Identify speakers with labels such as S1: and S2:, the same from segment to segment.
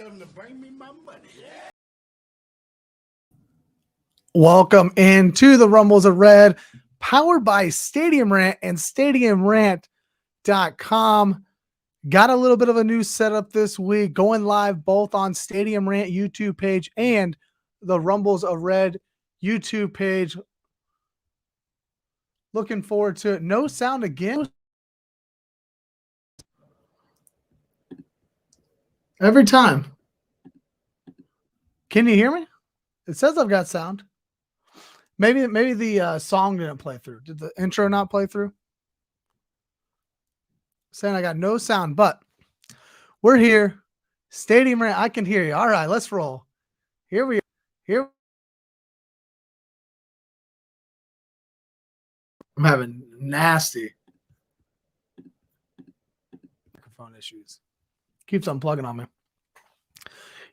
S1: Tell them to bring me my money. Yeah.
S2: Welcome into the Rumbles of Red, powered by Stadium Rant and StadiumRant.com. Got a little bit of a new setup this week, going live both on Stadium Rant YouTube page and the Rumbles of Red YouTube page. Looking forward to it. No sound again. Every time. Can you hear me? It says I've got sound. Maybe the song didn't play through. Did the intro not play through? Saying I got no sound, but we're here. Stadium Rant, I can hear you. All right, let's roll. Here we are. Here. I'm having nasty microphone issues. Keeps unplugging on me.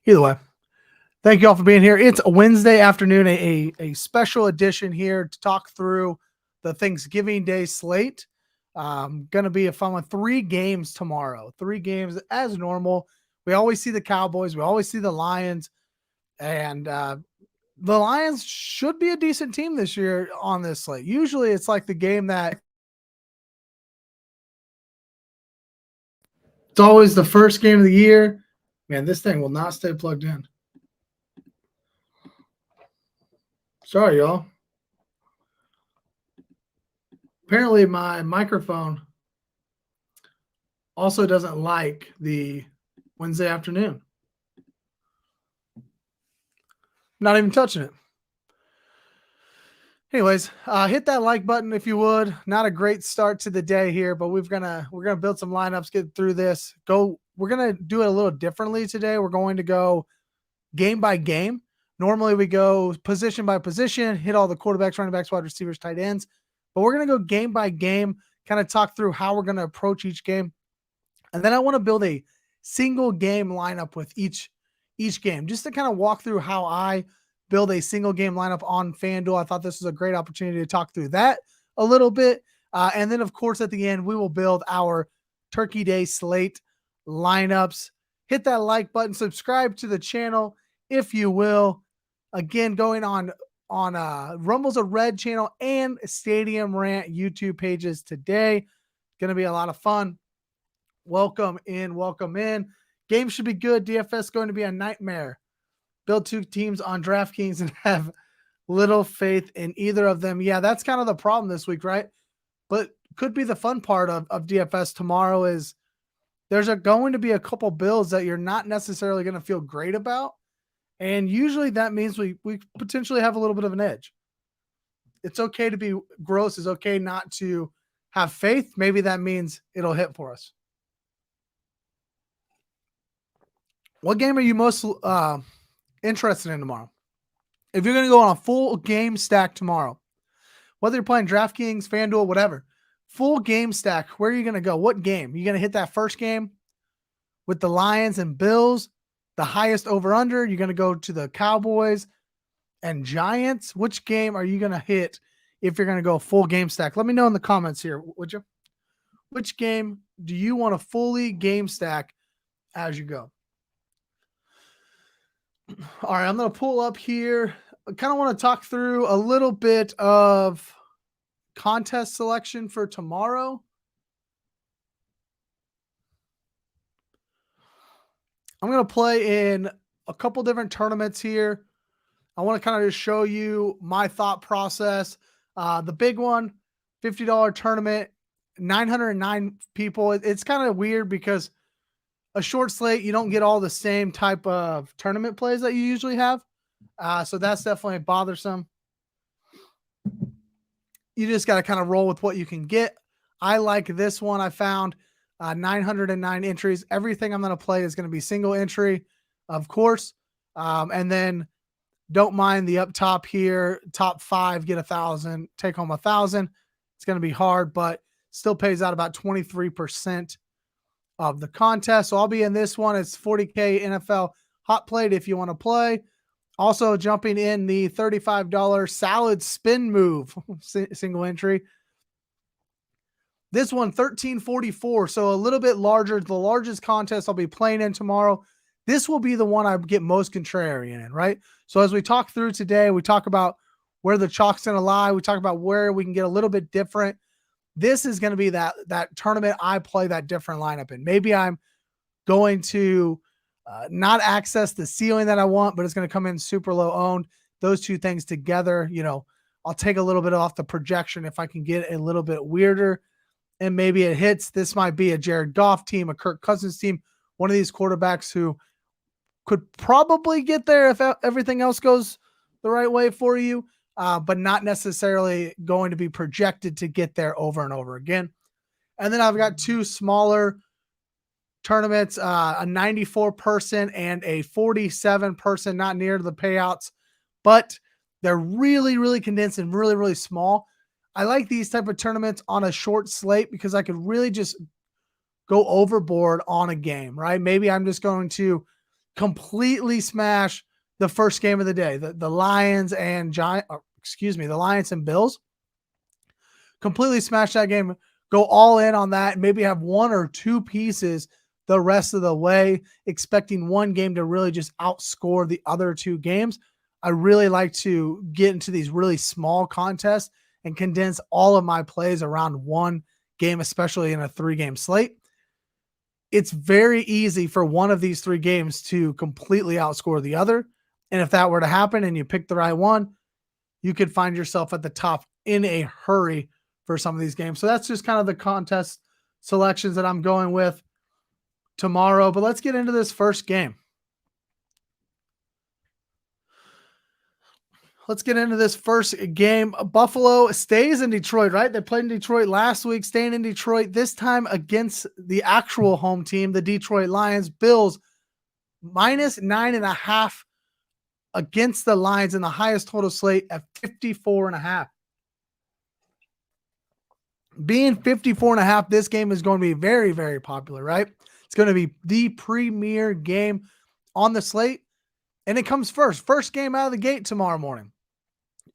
S2: Either way, thank you all for being here. It's a Wednesday afternoon, a special edition here to talk through the Thanksgiving Day slate. Going to be a fun one. 3 games tomorrow. 3 games as normal. We always see the Cowboys. We always see the Lions. And the Lions should be a decent team this year on this slate. Usually it's like the game that it's always the first game of the year. Man, this thing will not stay plugged in. Sorry, y'all. Apparently my microphone also doesn't like the Wednesday afternoon. Not even touching it. Anyways, hit that like button if you would. Not a great start to the day here, but we're gonna build some lineups, get through this. We're gonna do it a little differently today. We're going to go game by game. Normally we go position by position, hit all the quarterbacks, running backs, wide receivers, tight ends. But we're going to go game by game, kind of talk through how we're going to approach each game. And then I want to build a single game lineup with each game, just to kind of walk through how I build a single game lineup on FanDuel. I thought this was a great opportunity to talk through that a little bit. And then, of course, at the end, we will build our Turkey Day slate lineups. Hit that like button, subscribe to the channel if you will. Again, going on Rumbles of Red channel and Stadium Rant YouTube pages today. Going to be a lot of fun. Welcome in. Game should be good. DFS going to be a nightmare. Build 2 teams on DraftKings and have little faith in either of them. Yeah, that's kind of the problem this week, right? But could be the fun part of DFS tomorrow is there's going to be a couple builds that you're not necessarily going to feel great about. And usually that means we potentially have a little bit of an edge. It's okay to be gross. It's okay not to have faith. Maybe that means it'll hit for us. What game are you most interested in tomorrow? If you're going to go on a full game stack tomorrow, whether you're playing DraftKings, FanDuel, whatever, full game stack, where are you going to go? What game? Are you going to hit that first game with the Lions and Bills? The highest over-under, you're going to go to the Cowboys and Giants. Which game are you going to hit if you're going to go full game stack? Let me know in the comments here, would you? Which game do you want to fully game stack as you go? All right, I'm going to pull up here. I kind of want to talk through a little bit of contest selection for tomorrow. I'm going to play in a couple different tournaments here. I want to kind of just show you my thought process. The big one, $50 tournament, 909 people. It's kind of weird because a short slate, you don't get all the same type of tournament plays that you usually have. So that's definitely bothersome. You just got to kind of roll with what you can get. I like this one. I found 909 entries. Everything I'm going to play is going to be single entry, of course. And then don't mind the up top here. Top 5, get 1,000, take home 1,000. It's going to be hard, but still pays out about 23% of the contest. So I'll be in this one. It's 40K NFL hot plate if you want to play. Also jumping in the $35 salad spin move, single entry. This one, 1344, so a little bit larger. The largest contest I'll be playing in tomorrow. this will be the one I get most contrarian in, right? So as we talk through today, we talk about where the chalk's going to lie. We talk about where we can get a little bit different. This is going to be that tournament I play that different lineup in. Maybe I'm going to not access the ceiling that I want, but it's going to come in super low owned. Those two things together, I'll take a little bit off the projection if I can get a little bit weirder, and maybe it hits. This might be a Jared Goff team, a Kirk Cousins team, one of these quarterbacks who could probably get there if everything else goes the right way for you, but not necessarily going to be projected to get there over and over again. And then I've got two smaller tournaments, a 94 person and a 47 person, not near the payouts, but they're really, really condensed and really, really small. I like these type of tournaments on a short slate because I could really just go overboard on a game, right? Maybe I'm just going to completely smash the first game of the day, the Lions and the Lions and Bills. Completely smash that game, go all in on that, maybe have one or two pieces the rest of the way, expecting one game to really just outscore the other two games. I really like to get into these really small contests and condense all of my plays around one game, especially in a 3-game slate. It's very easy for one of these 3 games to completely outscore the other. And if that were to happen and you pick the right one, you could find yourself at the top in a hurry for some of these games. So that's just kind of the contest selections that I'm going with tomorrow. But let's get into this first game. Let's get into this first game. Buffalo stays in Detroit, right? They played in Detroit last week, staying in Detroit, this time against the actual home team, the Detroit Lions. Bills minus 9.5 against the Lions in the highest total slate at 54.5. Being 54.5, this game is going to be very, very popular, right? It's going to be the premier game on the slate, and it comes first game out of the gate tomorrow morning.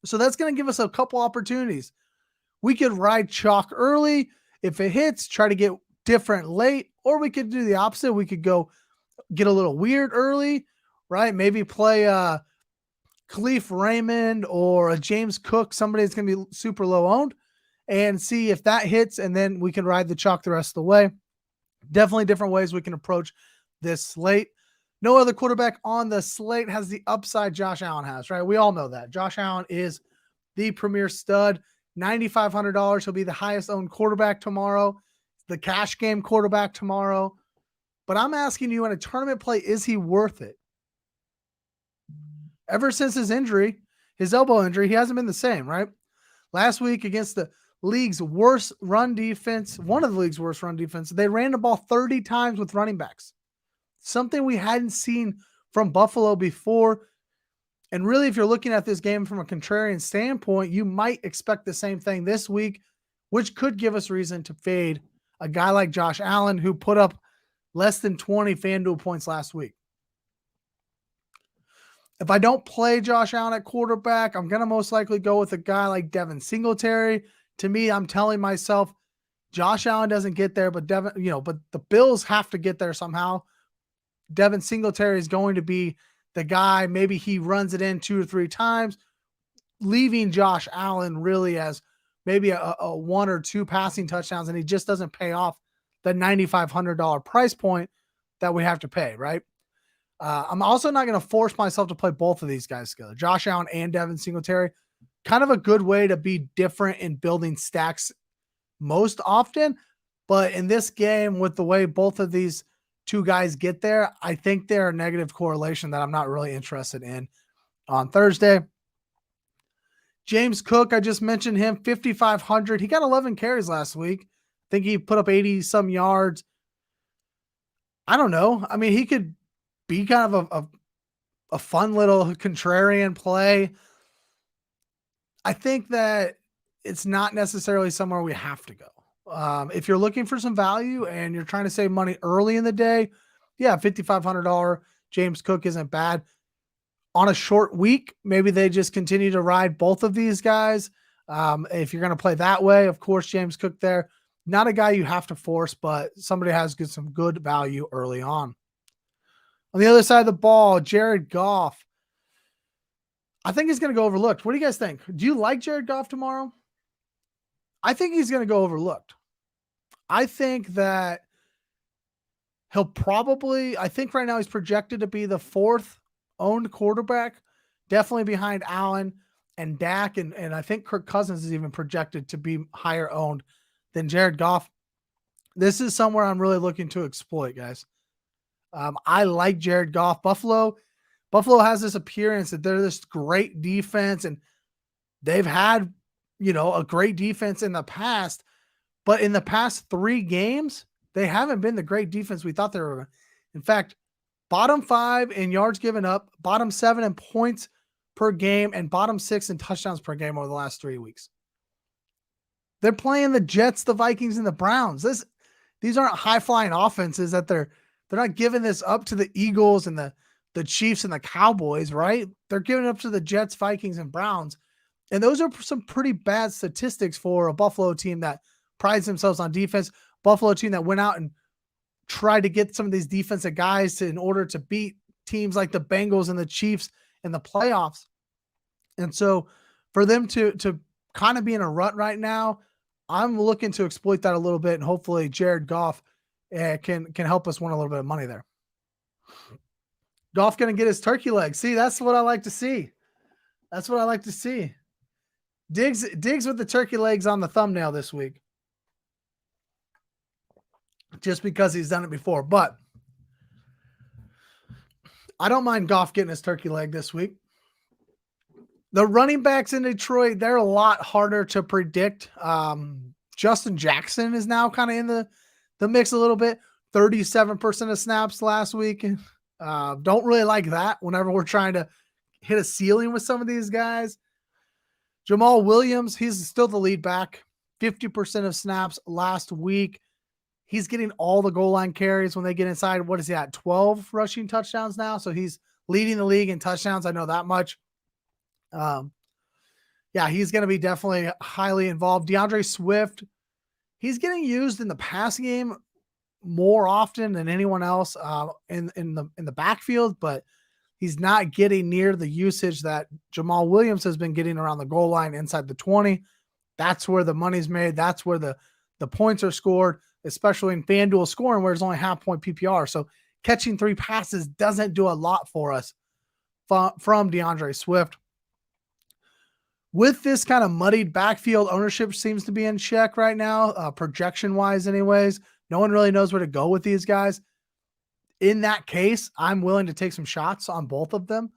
S2: So that's going to give us a couple opportunities. We could ride chalk early. If it hits, try to get different late, or we could do the opposite. We could go get a little weird early, right? Maybe play Khalif Raymond or a James Cook, somebody that's going to be super low owned, and see if that hits, and then we can ride the chalk the rest of the way. Definitely different ways we can approach this slate. No other quarterback on the slate has the upside Josh Allen has, right? We all know that. Josh Allen is the premier stud. $9,500. He'll be the highest owned quarterback tomorrow, the cash game quarterback tomorrow. But I'm asking you, in a tournament play, is he worth it? Ever since his injury, his elbow injury, he hasn't been the same, right? Last week against the league's worst run defense, one of the league's worst run defense, they ran the ball 30 times with running backs. Something we hadn't seen from Buffalo before. And really, if you're looking at this game from a contrarian standpoint, you might expect the same thing this week, which could give us reason to fade a guy like Josh Allen, who put up less than 20 FanDuel points last week. If I don't play Josh Allen at quarterback, I'm going to most likely go with a guy like Devin Singletary. To me, I'm telling myself, Josh Allen doesn't get there, but but the Bills have to get there somehow. Devin Singletary is going to be the guy. Maybe he runs it in 2 or 3 times, leaving Josh Allen really as maybe a 1 or 2 passing touchdowns, and he just doesn't pay off the $9,500 price point that we have to pay, right? I'm also not going to force myself to play both of these guys together, Josh Allen and Devin Singletary. Kind of a good way to be different in building stacks most often. But in this game, with the way both of these two guys get there, I think they're a negative correlation that I'm not really interested in on Thursday. James Cook, I just mentioned him, 5,500. He got 11 carries last week. I think he put up 80 some yards. I don't know. I mean, he could be kind of a fun little contrarian play. I think that it's not necessarily somewhere we have to go. If you're looking for some value and you're trying to save money early in the day, yeah, $5,500 James Cook isn't bad. On a short week, maybe they just continue to ride both of these guys. If you're going to play that way, of course, James Cook there, not a guy you have to force, but somebody has some good value early on. On the other side of the ball, Jared Goff. I think he's going to go overlooked. What do you guys think? Do you like Jared Goff tomorrow? I think he's going to go overlooked. I think that he'll probably, I think right now he's projected to be the 4th owned quarterback, definitely behind Allen and Dak. And I think Kirk Cousins is even projected to be higher owned than Jared Goff. This is somewhere I'm really looking to exploit, guys. I like Jared Goff. Buffalo has this appearance that they're this great defense, and they've had, a great defense in the past, but in the past 3 games, they haven't been the great defense we thought they were. In fact, bottom 5 in yards given up, bottom 7 in points per game, and bottom 6 in touchdowns per game over the last 3 weeks. They're playing the Jets, the Vikings, and the Browns. These aren't high-flying offenses that they're not giving this up to the Eagles and the Chiefs and the Cowboys, right? They're giving it up to the Jets, Vikings, and Browns. And those are some pretty bad statistics for a Buffalo team that prides themselves on defense. Buffalo team that went out and tried to get some of these defensive guys in order to beat teams like the Bengals and the Chiefs in the playoffs. And so for them to kind of be in a rut right now, I'm looking to exploit that a little bit, and hopefully Jared Goff can help us win a little bit of money there. Goff going to get his turkey leg. See, that's what I like to see. That's what I like to see. Diggs with the turkey legs on the thumbnail this week. Just because he's done it before. But I don't mind Goff getting his turkey leg this week. The running backs in Detroit, they're a lot harder to predict. Justin Jackson is now kind of in the mix a little bit. 37% of snaps last week. Don't really like that whenever we're trying to hit a ceiling with some of these guys. Jamal Williams, he's still the lead back. 50% of snaps last week. He's getting all the goal line carries when they get inside. What is he at? 12 rushing touchdowns now. So he's leading the league in touchdowns. I know that much. Yeah, he's going to be definitely highly involved. DeAndre Swift, he's getting used in the pass game more often than anyone else in the backfield, but he's not getting near the usage that Jamal Williams has been getting around the goal line inside the 20. That's where the money's made. That's where the points are scored, especially in FanDuel scoring where it's only half-point PPR. So catching 3 passes doesn't do a lot for us from DeAndre Swift. With this kind of muddied backfield, ownership seems to be in check right now, projection-wise anyways. No one really knows where to go with these guys. In that case, I'm willing to take some shots on both of them.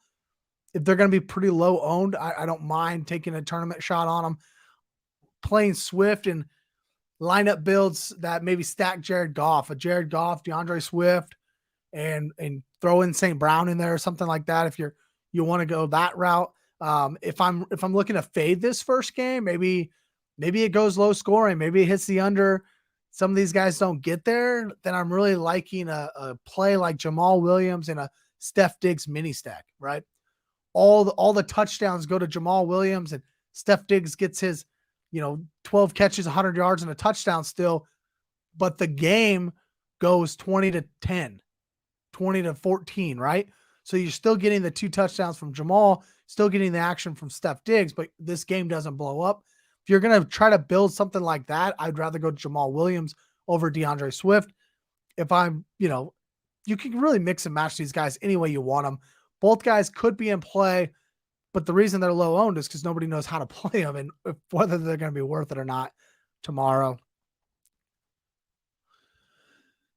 S2: If they're going to be pretty low owned, I don't mind taking a tournament shot on them. Playing Swift and lineup builds that maybe stack Jared Goff, DeAndre Swift, and throw in St. Brown in there or something like that. If you want to go that route. If I'm looking to fade this first game, maybe it goes low scoring, maybe it hits the under. Some of these guys don't get there, then I'm really liking a play like Jamal Williams and a Steph Diggs mini stack, right? All the touchdowns go to Jamal Williams, and Steph Diggs gets his, 12 catches, 100 yards and a touchdown still, but the game goes 20-10, 20-14, right? So you're still getting the 2 touchdowns from Jamal, still getting the action from Steph Diggs, but this game doesn't blow up. If you're going to try to build something like that, I'd rather go Jamal Williams over DeAndre Swift. If I'm, you can really mix and match these guys any way you want them. Both guys could be in play, but the reason they're low owned is because nobody knows how to play them and whether they're going to be worth it or not tomorrow.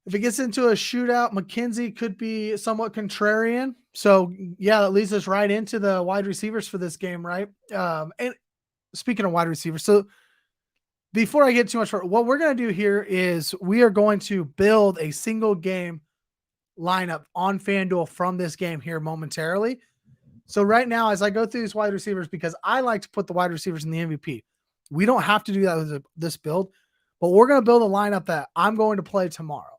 S2: If it gets into a shootout, McKenzie could be somewhat contrarian. So, yeah, that leads us right into the wide receivers for this game, right? And speaking of wide receivers, so before I get too much, what we're going to do here is we are going to build a single game lineup on FanDuel from this game here momentarily. So right now, as I go through these wide receivers, because I like to put the wide receivers in the MVP, we don't have to do that with this build, but we're going to build a lineup that I'm going to play tomorrow.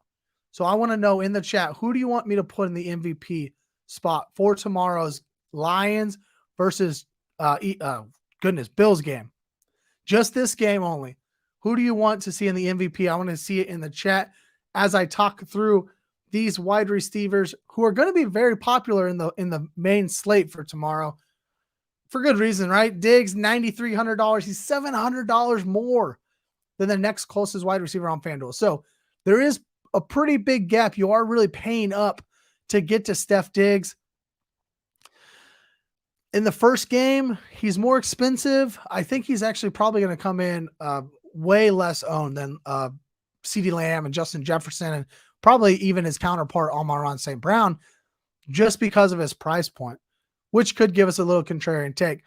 S2: So I want to know in the chat, who do you want me to put in the MVP spot for tomorrow's Lions versus Bills game? Just this game only. Who do you want to see in the MVP? I want to see it in the chat as I talk through these wide receivers who are going to be very popular in the main slate for tomorrow for good reason, right? Diggs, $9,300. He's $700 more than the next closest wide receiver on FanDuel. So there is a pretty big gap. You are really paying up to get to Steph Diggs. In the first game, he's more expensive. I think he's actually probably going to come in way less owned than CeeDee Lamb and Justin Jefferson, and probably even his counterpart, Amon-Ra St. Brown, just because of his price point, which could give us a little contrarian take.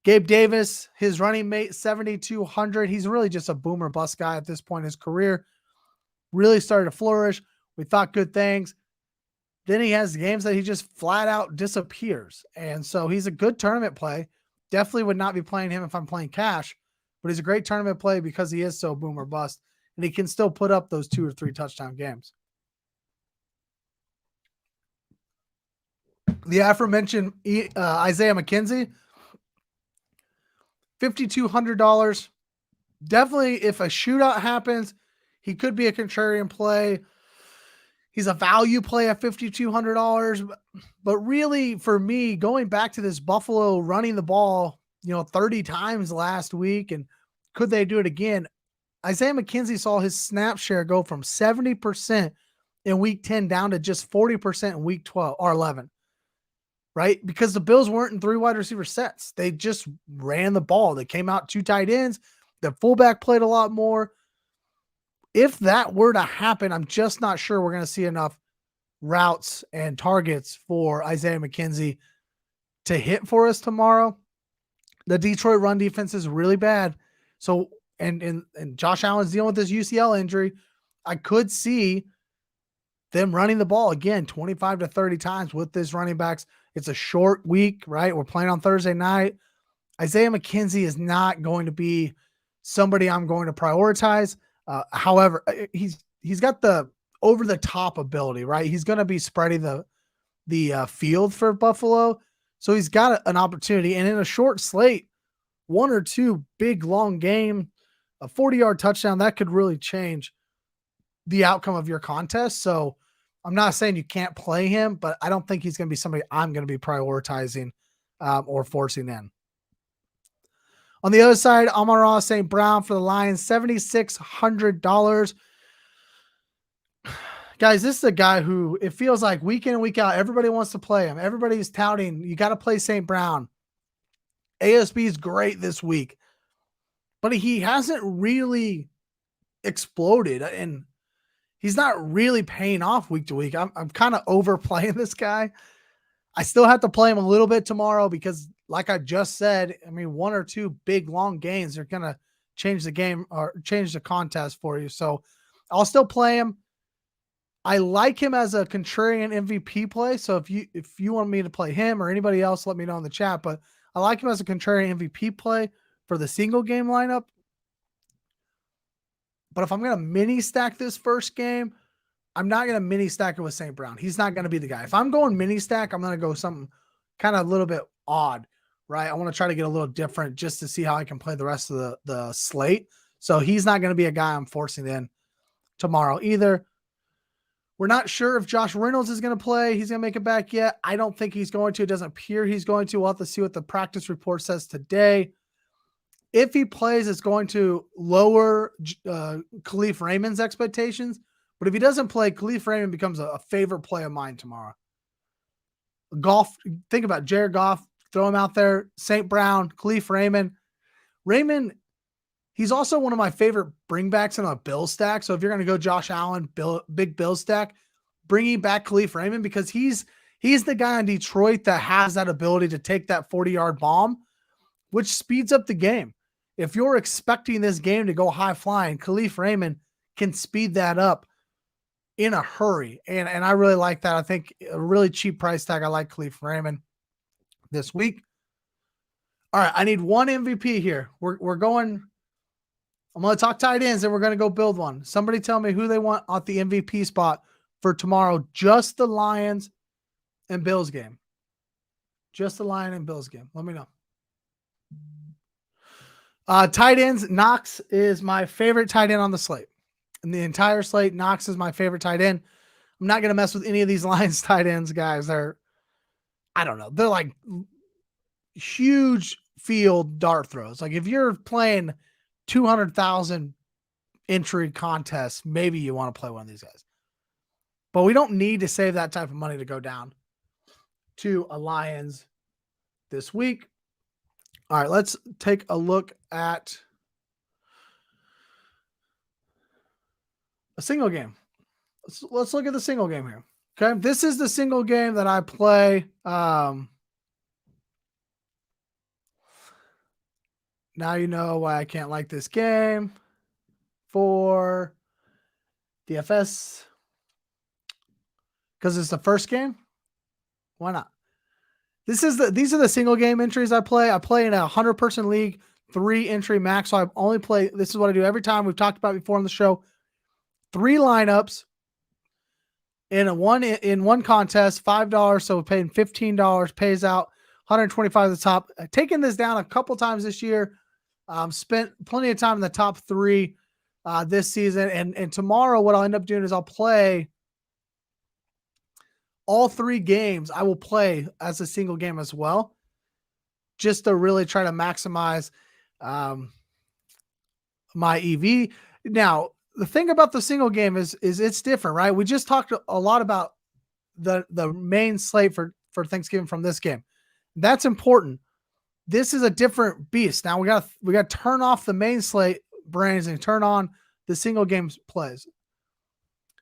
S2: Gabe Davis, his running mate, 7,200. He's really just a boomer bust guy at this point in his career. Really started to flourish. We thought good things. Then he has games that he just flat out disappears. And so he's a good tournament play. Definitely would not be playing him if I'm playing cash, but he's a great tournament play because he is so boom or bust, and he can still put up those 2 or 3 touchdown games. The aforementioned Isaiah McKenzie, $5,200. Definitely, if a shootout happens, he could be a contrarian play. He's a value play at $5,200. But really, for me, going back to this Buffalo running the ball, 30 times last week, and could they do it again? Isaiah McKenzie saw his snap share go from 70% in week 10 down to just 40% in week 12 or 11. Right? Because the Bills weren't in 3 wide receiver sets. They just ran the ball. They came out 2 tight ends. The fullback played a lot more. If that were to happen, I'm just not sure we're going to see enough routes and targets for Isaiah McKenzie to hit for us tomorrow. The Detroit run defense is really bad. So, and Josh Allen's dealing with this UCL injury. I could see them running the ball again 25 to 30 times with this running backs. It's a short week, right? We're playing on Thursday night. Isaiah McKenzie is not going to be somebody I'm going to prioritize. However, he's got the over the top ability, right? He's going to be spreading the field for Buffalo. So he's got an opportunity, and in a short slate, 1 or 2 big long game, a 40-yard touchdown, that could really change the outcome of your contest. So I'm not saying you can't play him, but I don't think he's going to be somebody I'm going to be prioritizing or forcing in. On the other side, Amon-Ra St. Brown for the Lions, $7,600. Guys, this is a guy who it feels like week in and week out, everybody wants to play him. Everybody's touting, you got to play St. Brown. ASB is great this week, but he hasn't really exploded, and he's not really paying off week to week. I'm kind of overplaying this guy. I still have to play him a little bit tomorrow because, like I just said, 1 or 2 big long games are going to change the game or change the contest for you. So I'll still play him. I like him as a contrarian MVP play. So if you want me to play him or anybody else, let me know in the chat. But I like him as a contrarian MVP play for the single game lineup. But if I'm going to mini stack this first game, I'm not going to mini stack it with St. Brown. He's not going to be the guy. If I'm going mini stack, I'm going to go something kind of a little bit odd, right? I want to try to get a little different just to see how I can play the rest of the slate. So he's not going to be a guy I'm forcing in tomorrow either. We're not sure if Josh Reynolds is going to play. He's going to make it back yet. I don't think he's going to. It doesn't appear he's going to. We'll have to see what the practice report says today. If he plays, it's going to lower Khalif Raymond's expectations. But if he doesn't play, Khalif Raymond becomes a favorite play of mine tomorrow. Goff, think about Jared Goff, throw him out there. St. Brown, Khalif Raymond. Raymond, he's also one of my favorite bringbacks in a Bill stack. So if you're going to go Josh Allen, big Bill stack, bringing back Khalif Raymond because he's the guy in Detroit that has that ability to take that 40-yard bomb, which speeds up the game. If you're expecting this game to go high flying, Khalif Raymond can speed that up in a hurry. And I really like that. I think a really cheap price tag. I like Khalif Raymond this week. All right. I need one MVP here. We're going, I'm going to talk tight ends and we're going to go build one. Somebody tell me who they want at the MVP spot for tomorrow. Just the Lions and Bills game. Just the Lion and Bills game. Let me know. Tight ends. Knox is my favorite tight end on the slate. In the entire slate, Knox is my favorite tight end. I'm not going to mess with any of these Lions tight ends, guys. I don't know. They're like huge field dart throws. Like if you're playing 200,000 entry contests, maybe you want to play one of these guys. But we don't need to save that type of money to go down to a Lions this week. All right, let's take a look at a single game. Let's look at the single game here. Okay, this is the single game that I play. Now you know why I can't like this game for DFS, because it's the first game. Why not? These are the single game entries I play. I play in a 100-person league, 3 entry max. So I only play. This is what I do every time. We've talked about before on the show. 3 lineups in one contest, $5. So we're paying $15. Pays out $125 at the top. I've taken this down a couple times this year. Spent plenty of time in the top 3 this season. And tomorrow, what I'll end up doing is I'll play all 3 games. I will play as a single game as well, just to really try to maximize my EV. Now, the thing about the single game is it's different, right? We just talked a lot about the main slate for Thanksgiving from this game. That's important. This is a different beast. Now we got to turn off the main slate brains and turn on the single games plays.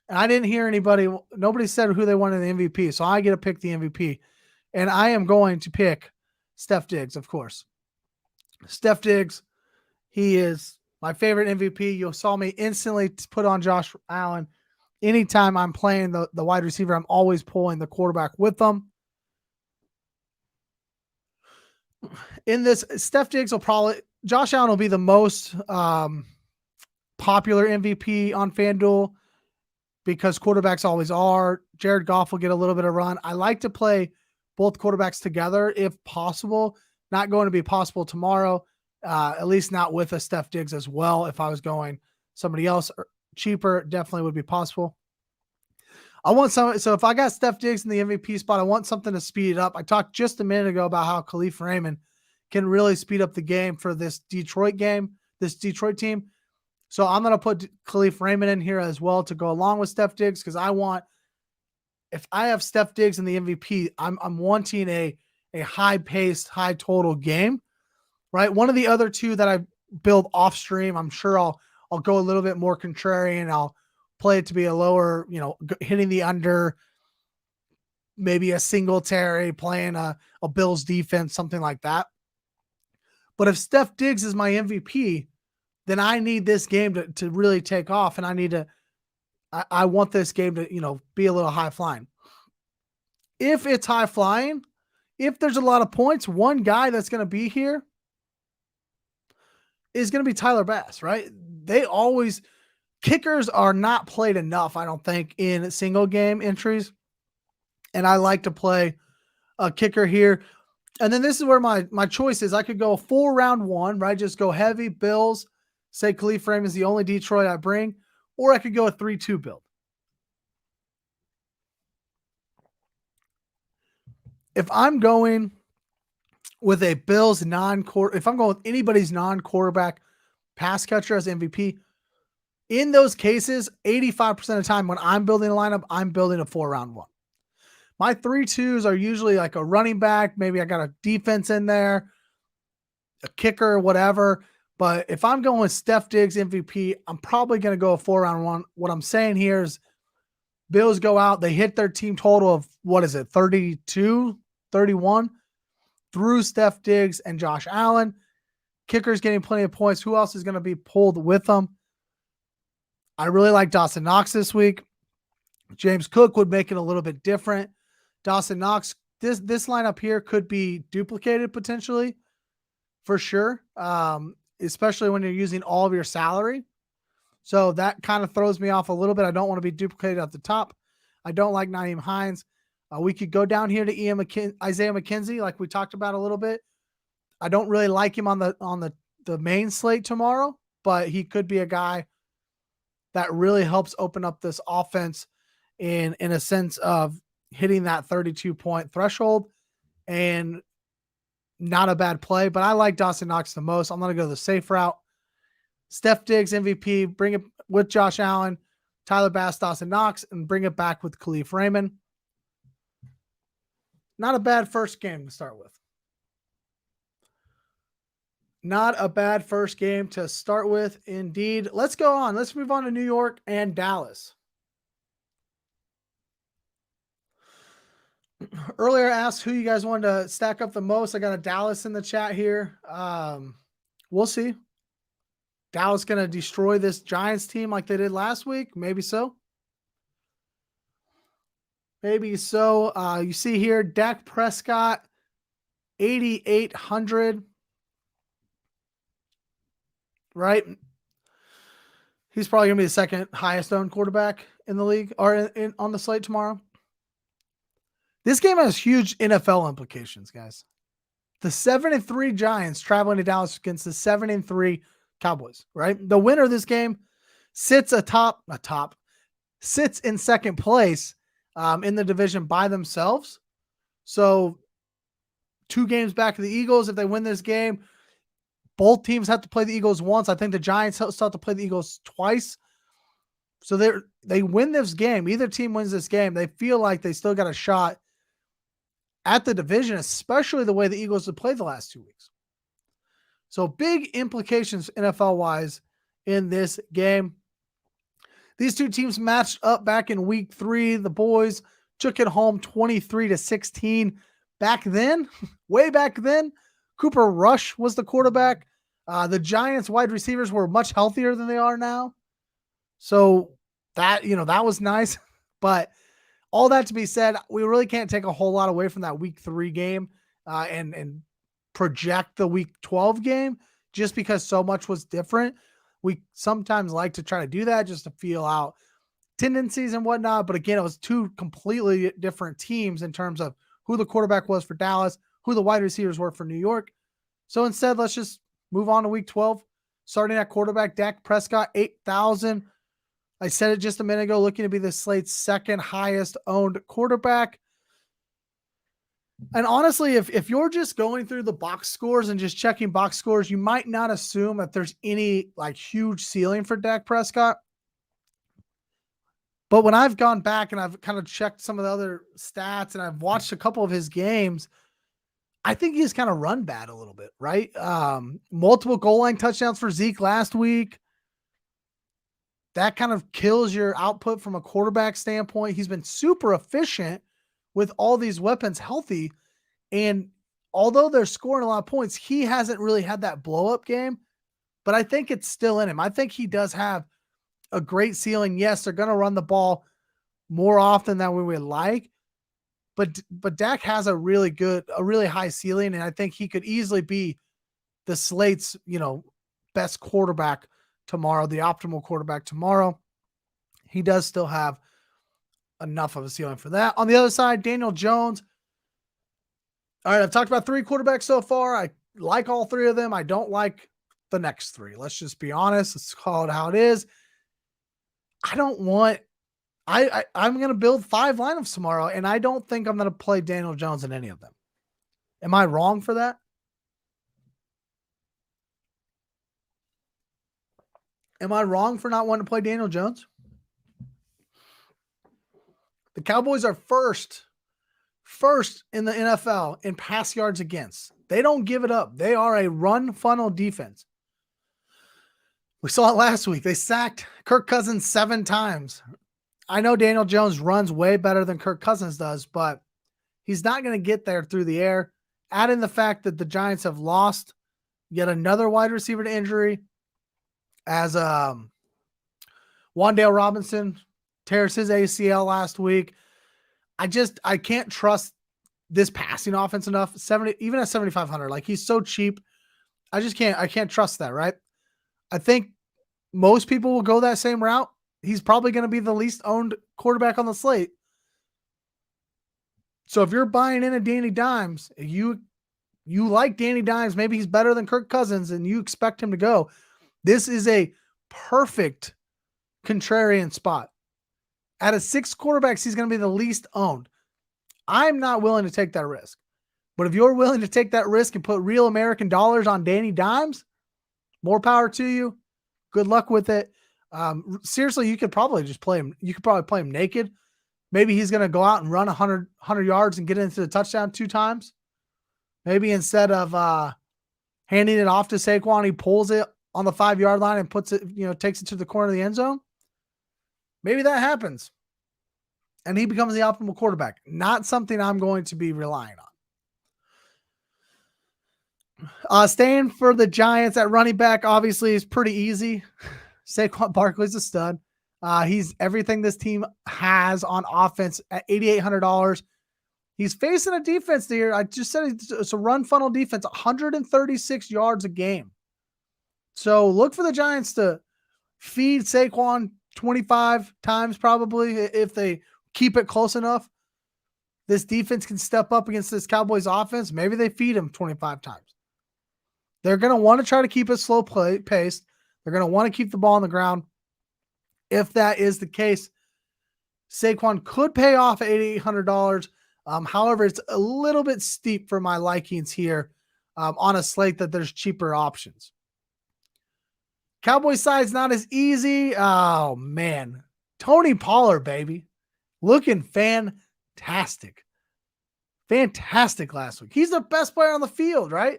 S2: And I didn't hear nobody said who they wanted the MVP. So I get to pick the MVP. And I am going to pick Steph Diggs, of course. Steph Diggs, he is my favorite MVP. You saw me instantly put on Josh Allen. Anytime I'm playing the wide receiver, I'm always pulling the quarterback with them. In this, Steph Diggs Josh Allen will be the most popular MVP on FanDuel, because quarterbacks always are. Jared Goff will get a little bit of run. I like to play both quarterbacks together if possible. Not going to be possible tomorrow, at least not with a Steph Diggs as well. If I was going somebody else cheaper, definitely would be possible. So if I got Steph Diggs in the MVP spot, I want something to speed it up. I talked just a minute ago about how Khalif Raymond can really speed up the game for this Detroit team. So I'm going to put Khalif Raymond in here as well to go along with Steph Diggs, because if I have Steph Diggs in the MVP, I'm wanting a high-paced, high-total game, right? One of the other 2 that I build off-stream, I'm sure I'll go a little bit more contrarian. I'll play it to be a lower, hitting the under, maybe a Singletary, playing a Bills defense, something like that. But if Steph Diggs is my MVP, then I need this game to really take off. And I want this game to, be a little high flying. If it's high flying, if there's a lot of points, one guy that's going to be here is going to be Tyler Bass, right? Kickers are not played enough, I don't think, in single game entries. And I like to play a kicker here. And then this is where my choice is. I could go full round 1, right? Just go heavy Bills. Say Khalif Raymond is the only Detroit I bring, or I could go a 3-2 build. If I'm going with a Bills if I'm going with anybody's non-quarterback pass catcher as MVP, in those cases, 85% of the time when I'm building a lineup, I'm building a 4-round 1. My 3-2s are usually like a running back. Maybe I got a defense in there, a kicker, whatever. But if I'm going with Steph Diggs MVP, I'm probably going to go a 4-round 1. What I'm saying here is Bills go out. They hit their team total of, 32, 31 through Steph Diggs and Josh Allen. Kicker's getting plenty of points. Who else is going to be pulled with them? I really like Dawson Knox this week. James Cook would make it a little bit different. Dawson Knox, this lineup here could be duplicated potentially, for sure, especially when you're using all of your salary. So that kind of throws me off a little bit. I don't want to be duplicated at the top. I don't like Nyheim Hines. We could go down here to Isaiah McKenzie, like we talked about a little bit. I don't really like him on the main slate tomorrow, but he could be a guy that really helps open up this offense in a sense of hitting that 32-point threshold, and not a bad play. But I like Dawson Knox the most. I'm going to go the safe route. Steph Diggs MVP, bring it with Josh Allen, Tyler Bass, Dawson Knox, and bring it back with Khalif Raymond. Not a bad first game to start with. Not a bad first game to start with, indeed. Let's go on. Let's move on to New York and Dallas. Earlier asked who you guys wanted to stack up the most. I got a Dallas in the chat here. We'll see. Dallas going to destroy this Giants team like they did last week? Maybe so. Maybe so. You see here, Dak Prescott, 8,800. Right? He's probably going to be the second highest owned quarterback in the league or on the slate tomorrow. This game has huge NFL implications, guys. The 7-3 Giants traveling to Dallas against the 7-3 Cowboys, right? The winner of this game sits sits in second place in the division by themselves. So 2 games back of the Eagles. If they win this game, both teams have to play the Eagles once. I think the Giants still have to play the Eagles twice. So they win this game. Either team wins this game, they feel like they still got a shot at the division, especially the way the Eagles have played the last 2 weeks. So big implications NFL-wise in this game. These 2 teams matched up back in week 3. The boys took it home 23-16. Back then, way back then, Cooper Rush was the quarterback. The Giants wide receivers were much healthier than they are now. So that was nice. But all that to be said, we really can't take a whole lot away from that week 3 game and project the week 12 game just because so much was different. We sometimes like to try to do that just to feel out tendencies and whatnot. But again, it was 2 completely different teams in terms of who the quarterback was for Dallas, who the wide receivers were for New York. So instead, let's just move on to week 12. Starting at quarterback, Dak Prescott, 8,000. I said it just a minute ago, looking to be the slate's second highest owned quarterback. And honestly, if you're just going through the box scores and just checking box scores, you might not assume that there's any like huge ceiling for Dak Prescott. But when I've gone back and I've kind of checked some of the other stats and I've watched a couple of his games, I think he's kind of run bad a little bit, right? Multiple goal line touchdowns for Zeke last week. That kind of kills your output from a quarterback standpoint. He's been super efficient with all these weapons healthy. And although they're scoring a lot of points, he hasn't really had that blow up game, but I think it's still in him. I think he does have a great ceiling. Yes, they're going to run the ball more often than we would like, but Dak has a really high ceiling. And I think he could easily be the slate's, best quarterback tomorrow, the optimal quarterback tomorrow. He does still have enough of a ceiling for that. On the other side, Daniel Jones. All right, I've talked about 3 quarterbacks so far. I like all 3 of them. I don't like the next 3. Let's just be honest. Let's call it how it is. I'm going to build 5 lineups tomorrow, and I don't think I'm going to play Daniel Jones in any of them. Am I wrong for that? Am I wrong for not wanting to play Daniel Jones? The Cowboys are first in the NFL in pass yards against. They don't give it up. They are a run funnel defense. We saw it last week. They sacked Kirk Cousins 7 times. I know Daniel Jones runs way better than Kirk Cousins does, but he's not going to get there through the air. Add in the fact that the Giants have lost yet another wide receiver to injury as Wan'Dale Robinson tears his ACL last week. I can't trust this passing offense enough. Even at 7,500, like he's so cheap. I can't trust that, right? I think most people will go that same route. He's probably going to be the least owned quarterback on the slate. So if you're buying in a Danny Dimes, you like Danny Dimes, maybe he's better than Kirk Cousins and you expect him to go. This is a perfect contrarian spot. Out of 6 quarterbacks, he's going to be the least owned. I'm not willing to take that risk. But if you're willing to take that risk and put real American dollars on Danny Dimes, more power to you. Good luck with it. Seriously, you could probably just play him. You could probably play him naked. Maybe he's going to go out and run 100 yards and get into the touchdown 2 times. Maybe instead of handing it off to Saquon, he pulls it on the 5-yard line and puts it, takes it to the corner of the end zone. Maybe that happens. And he becomes the optimal quarterback. Not something I'm going to be relying on. Staying for the Giants at running back, obviously, is pretty easy. Saquon Barkley's a stud. He's everything this team has on offense at $8,800. He's facing a defense here. I just said it's a run funnel defense, 136 yards a game. So look for the Giants to feed Saquon 25 times probably if they keep it close enough. This defense can step up against this Cowboys offense. Maybe they feed him 25 times. They're going to want to try to keep it slow paced. They're going to want to keep the ball on the ground. If that is the case, Saquon could pay off at $8,800. However, it's a little bit steep for my likings here on a slate that there's cheaper options. Cowboy side's not as easy. Oh, man. Tony Pollard, baby. Looking fantastic. Fantastic last week. He's the best player on the field, right?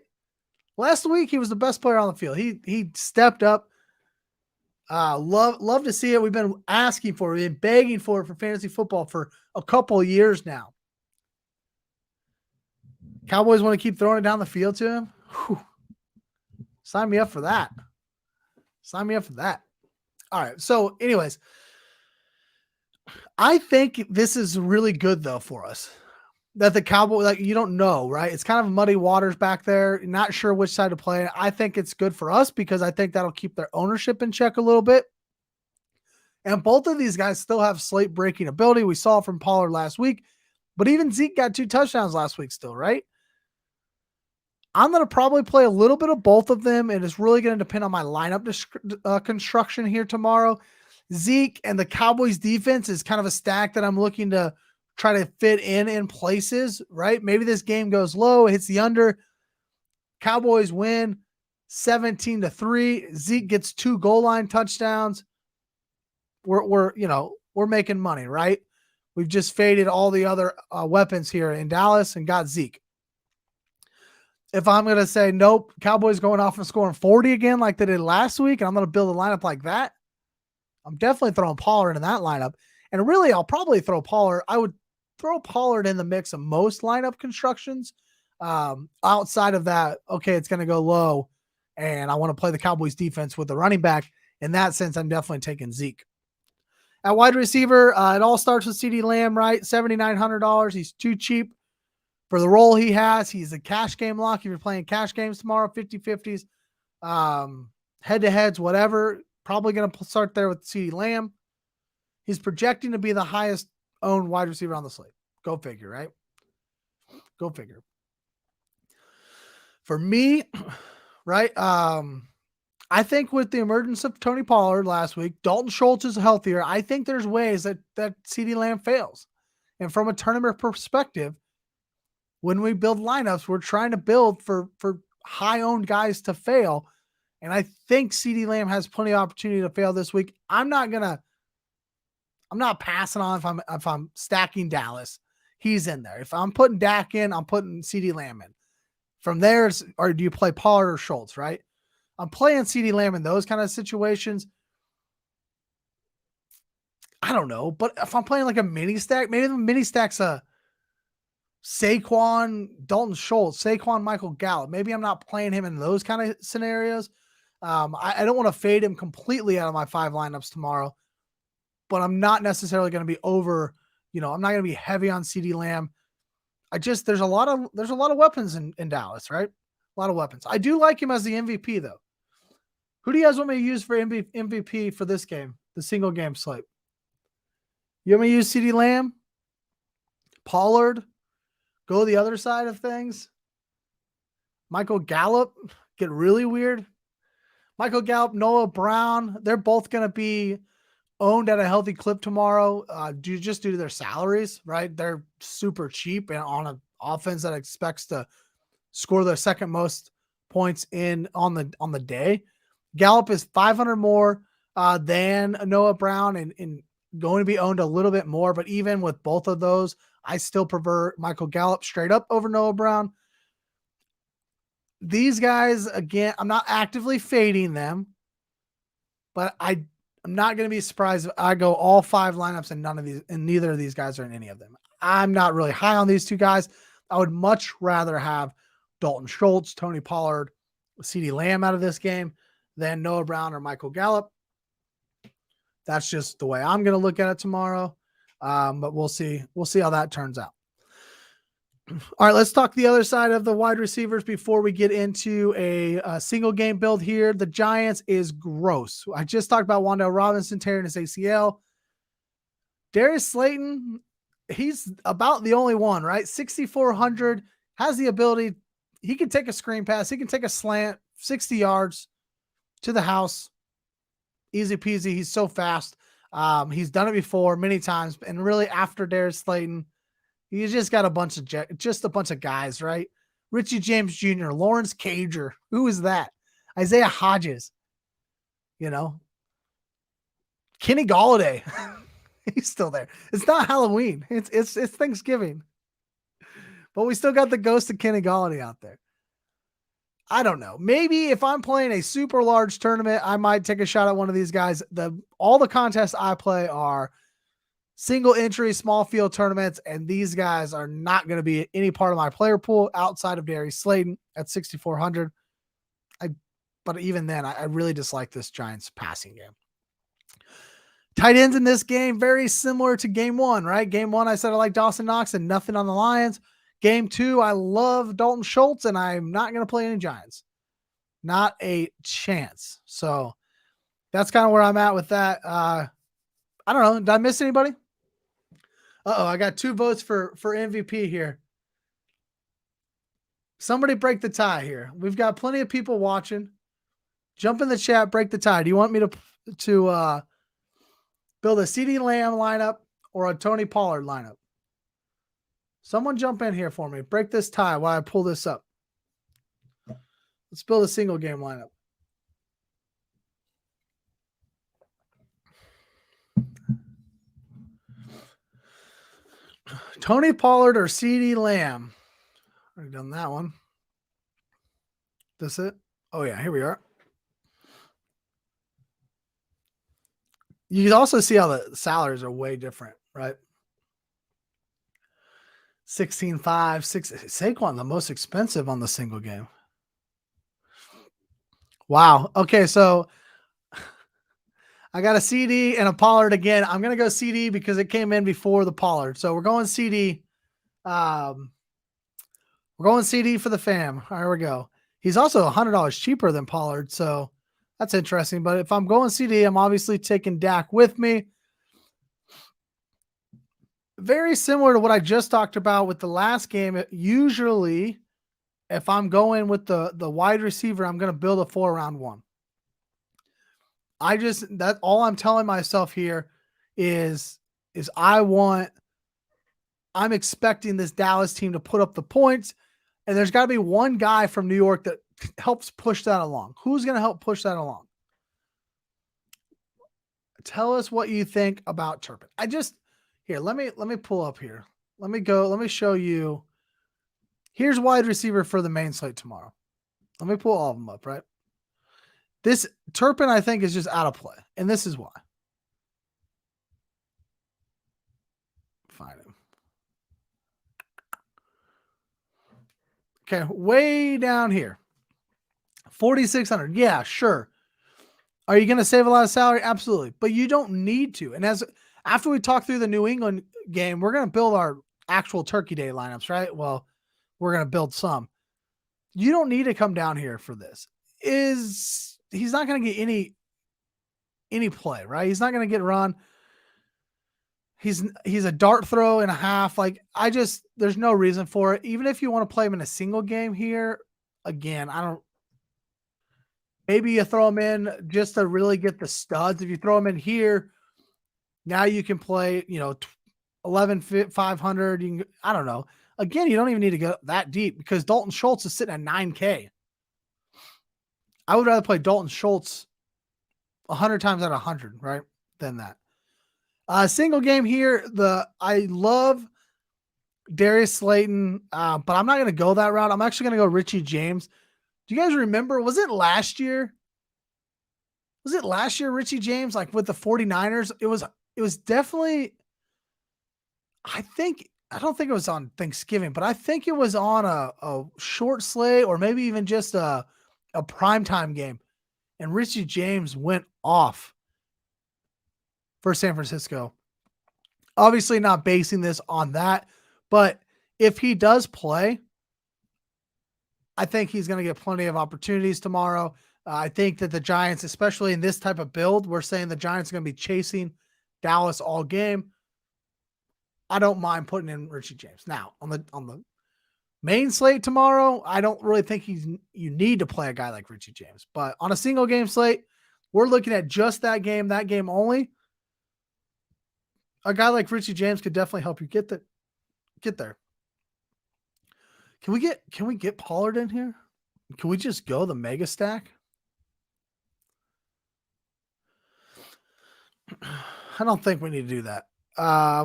S2: Last week, he was the best player on the field. He stepped up. Love to see it. We've been asking for it. We've been begging for it for fantasy football for a couple of years now. Cowboys want to keep throwing it down the field to him. Whew. Sign me up for that. Sign me up for that. All right. So anyways, I think this is really good though for us that the Cowboys, like, you don't know, right? It's kind of muddy waters back there. Not sure which side to play. I think it's good for us because I think that'll keep their ownership in check a little bit. And both of these guys still have slate breaking ability. We saw from Pollard last week, but even Zeke got 2 touchdowns last week still, right? I'm going to probably play a little bit of both of them, and it's really going to depend on my lineup construction here tomorrow. Zeke and the Cowboys defense is kind of a stack that I'm looking to try to fit in places, right? Maybe this game goes low, hits the under. Cowboys win 17-3. Zeke gets 2 goal line touchdowns. We're making money, right? We've just faded all the other weapons here in Dallas and got Zeke. If I'm going to say, nope, Cowboys going off and scoring 40 again like they did last week, and I'm going to build a lineup like that, I'm definitely throwing Pollard in that lineup. And really, I'll probably throw Pollard. I would throw Pollard in the mix of most lineup constructions. Outside of that, okay, it's going to go low, and I want to play the Cowboys defense with the running back. In that sense, I'm definitely taking Zeke. At wide receiver, it all starts with CeeDee Lamb, right? $7,900. He's too cheap for the role he has. He's a cash game lock. If you're playing cash games tomorrow, 50-50s, head-to-heads, whatever, probably going to start there with CeeDee Lamb. He's projecting to be the highest owned wide receiver on the slate. Go figure, right? Go figure. For me, right, I think with the emergence of Tony Pollard last week, Dalton Schultz is healthier. I think there's ways that CeeDee Lamb fails. And from a tournament perspective, when we build lineups, we're trying to build for high-owned guys to fail. And I think CeeDee Lamb has plenty of opportunity to fail this week. I'm not passing on if I'm stacking Dallas. He's in there. If I'm putting Dak in, I'm putting CeeDee Lamb in. From there, or do you play Pollard or Schultz, right? I'm playing CeeDee Lamb in those kind of situations. I don't know. But if I'm playing like a mini stack, maybe the mini stack's a Saquon, Dalton Schultz, Saquon, Michael Gallup. Maybe I'm not playing him in those kind of scenarios. I don't want to fade him completely out of my 5 lineups tomorrow, but I'm not necessarily going to be over, I'm not going to be heavy on CeeDee Lamb. There's a lot of weapons in Dallas, right? A lot of weapons. I do like him as the MVP though. Who do you guys want me to use for MVP for this game? The single game slate. You want me to use CeeDee Lamb? Pollard? Go the other side of things? Michael Gallup? Get really weird? Michael Gallup, Noah Brown, they're both going to be owned at a healthy clip tomorrow, due to their salaries, right? They're super cheap and on an offense that expects to score their second most points on the day. Gallup is 500 more than Noah Brown and going to be owned a little bit more. But even with both of those, I still prefer Michael Gallup straight up over Noah Brown. These guys, again, I'm not actively fading them, but I'm not going to be surprised if I go all 5 lineups and neither of these guys are in any of them. I'm not really high on these two guys. I would much rather have Dalton Schultz, Tony Pollard, CeeDee Lamb out of this game than Noah Brown or Michael Gallup. That's just the way I'm going to look at it tomorrow. But we'll see. We'll see how that turns out. All right, let's talk the other side of the wide receivers before we get into a single game build here. The Giants is gross. I just talked about Wan'Dale Robinson tearing his ACL. Darius Slayton, he's about the only one, right? 6,400, has the ability. He can take a screen pass. He can take a slant, 60 yards to the house. Easy peasy. He's so fast. He's done it before many times. And really after Darius Slayton, he's just got a bunch of guys, right? Richie James Jr., Lawrence Cager. Who is that? Isaiah Hodges. Kenny Galladay. He's still there. It's not Halloween. It's Thanksgiving. But we still got the ghost of Kenny Galladay out there. I don't know. Maybe if I'm playing a super large tournament, I might take a shot at one of these guys. All the contests I play are single entry, small field tournaments, and these guys are not going to be any part of my player pool outside of Darius Slayton at 6,400. But even then, I really dislike this Giants passing game. Tight ends in this game, very similar to game 1, right? Game 1, I said I like Dawson Knox and nothing on the Lions. Game 2, I love Dalton Schultz, and I'm not going to play any Giants. Not a chance. So that's kind of where I'm at with that. I don't know. Did I miss anybody? I got 2 votes for MVP here. Somebody break the tie here. We've got plenty of people watching. Jump in the chat, break the tie. Do you want me to build a CeeDee Lamb lineup or a Tony Pollard lineup? Someone jump in here for me. Break this tie while I pull this up. Let's build a single game lineup. Tony Pollard or CeeDee Lamb? Already done that one. This it? Oh yeah, here we are. You can also see how the salaries are way different, right? 16.5, 6. Saquon, the most expensive on the single game. Wow. Okay, so I got a CD and a Pollard again. I'm going to go CD because it came in before the Pollard. So we're going CD. We're going CD for the fam. Here we go. He's also $100 cheaper than Pollard, so that's interesting. But if I'm going CD, I'm obviously taking Dak with me. Very similar to what I just talked about with the last game. Usually, if I'm going with the wide receiver, I'm going to build a 4-round one. All I'm telling myself here is I'm expecting this Dallas team to put up the points, and there's got to be one guy from New York that helps push that along. Who's going to help push that along? Tell us what you think about Turpin. Here, let me pull up here. Let me show you. Here's wide receiver for the main slate tomorrow. Let me pull all of them up, right? This Turpin, I think, is just out of play, and this is why. Find him. Okay, way down here. 4,600. Yeah, sure. Are you going to save a lot of salary? Absolutely. But you don't need to. And after we talk through the New England game, we're going to build our actual Turkey Day lineups, right? Well, we're going to build some. You don't need to come down here for this. He's not going to get any play, right? He's not going to get run. He's a dart throw and a half. Like, there's no reason for it. Even if you want to play him in a single game here, again, maybe you throw him in just to really get the studs. If you throw him in here, Now you can play, 11, 500. You can, I don't know. Again, you don't even need to go that deep because Dalton Schultz is sitting at 9K. I would rather play Dalton Schultz 100 times out of 100, right, than that. Single game here. I love Darius Slayton, but I'm not going to go that route. I'm actually going to go Richie James. Do you guys remember? Was it last year? Richie James, like with the 49ers? It was definitely, I don't think it was on Thanksgiving, but I think it was on a short slate or maybe even just a primetime game. And Richie James went off for San Francisco. Obviously not basing this on that, but if he does play, I think he's going to get plenty of opportunities tomorrow. I think that the Giants, especially in this type of build, we're saying the Giants are going to be chasing Dallas all game. I don't mind putting in Richie James. Now, on the main slate tomorrow, I don't really think you need to play a guy like Richie James. But on a single game slate, we're looking at just that game only. A guy like Richie James could definitely help you get there. Can we get Pollard in here? Can we just go the mega stack? I don't think we need to do that.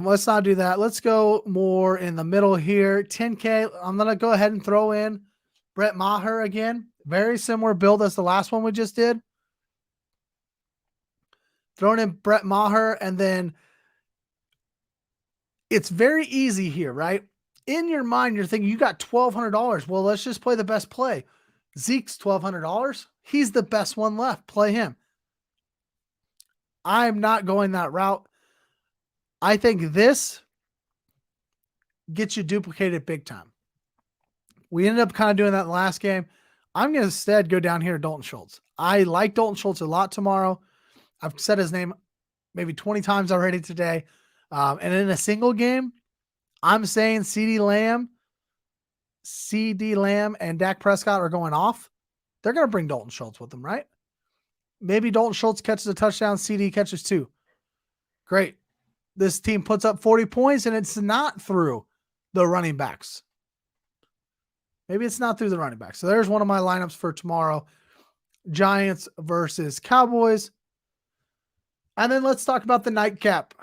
S2: Let's not do that. Let's go more in the middle here. 10K. I'm going to go ahead and throw in Brett Maher again. Very similar build as the last one we just did. Throwing in Brett Maher, and then it's very easy here, right? In your mind, you're thinking you got $1,200. Well, let's just play the best play. Zeke's $1,200. He's the best one left. Play him. I'm not going that route. I think this gets you duplicated big time. We ended up kind of doing that in the last game. I'm going to instead go down here to Dalton Schultz. I like Dalton Schultz a lot tomorrow. I've said his name maybe 20 times already today. And in a single game, I'm saying CeeDee Lamb and Dak Prescott are going off. They're going to bring Dalton Schultz with them, right? Maybe Dalton Schultz catches a touchdown, CD catches 2. Great. This team puts up 40 points, and it's not through the running backs. Maybe it's not through the running backs. So there's one of my lineups for tomorrow. Giants versus Cowboys. And then let's talk about the nightcap.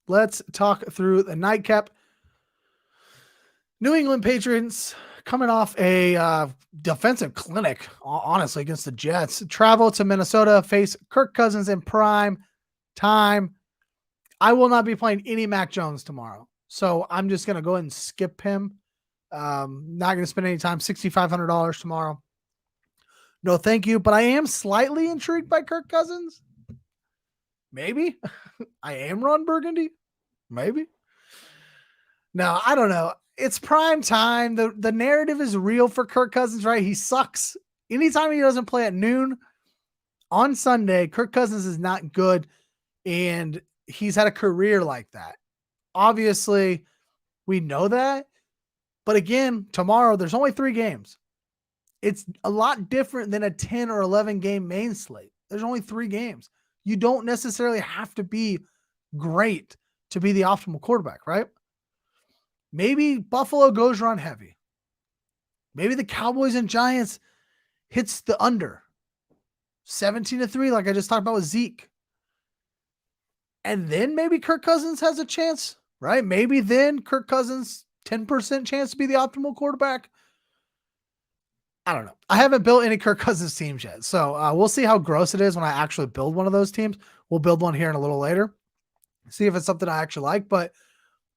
S2: Let's talk through the nightcap. New England Patriots coming off a defensive clinic, honestly, against the Jets. Travel to Minnesota, face Kirk Cousins in prime time. I will not be playing any Mac Jones tomorrow, so I'm just going to go ahead and skip him. Not going to spend any time. $6,500 tomorrow. No, thank you. But I am slightly intrigued by Kirk Cousins. Maybe. I am Ron Burgundy. Maybe. No, I don't know. It's prime time. The narrative is real for Kirk Cousins, right? He sucks. Anytime he doesn't play at noon on Sunday, Kirk Cousins is not good. And he's had a career like that. Obviously, we know that. But again, tomorrow, there's only 3 games. It's a lot different than a 10 or 11 game main slate. There's only 3 games. You don't necessarily have to be great to be the optimal quarterback, right? Maybe Buffalo goes run heavy. Maybe the Cowboys and Giants hits the under 17-3, like I just talked about with Zeke. And then maybe Kirk Cousins has a chance, right? Maybe then Kirk Cousins, 10% chance to be the optimal quarterback. I don't know. I haven't built any Kirk Cousins teams yet. So we'll see how gross it is when I actually build one of those teams. We'll build one here in a little later. See if it's something I actually like. But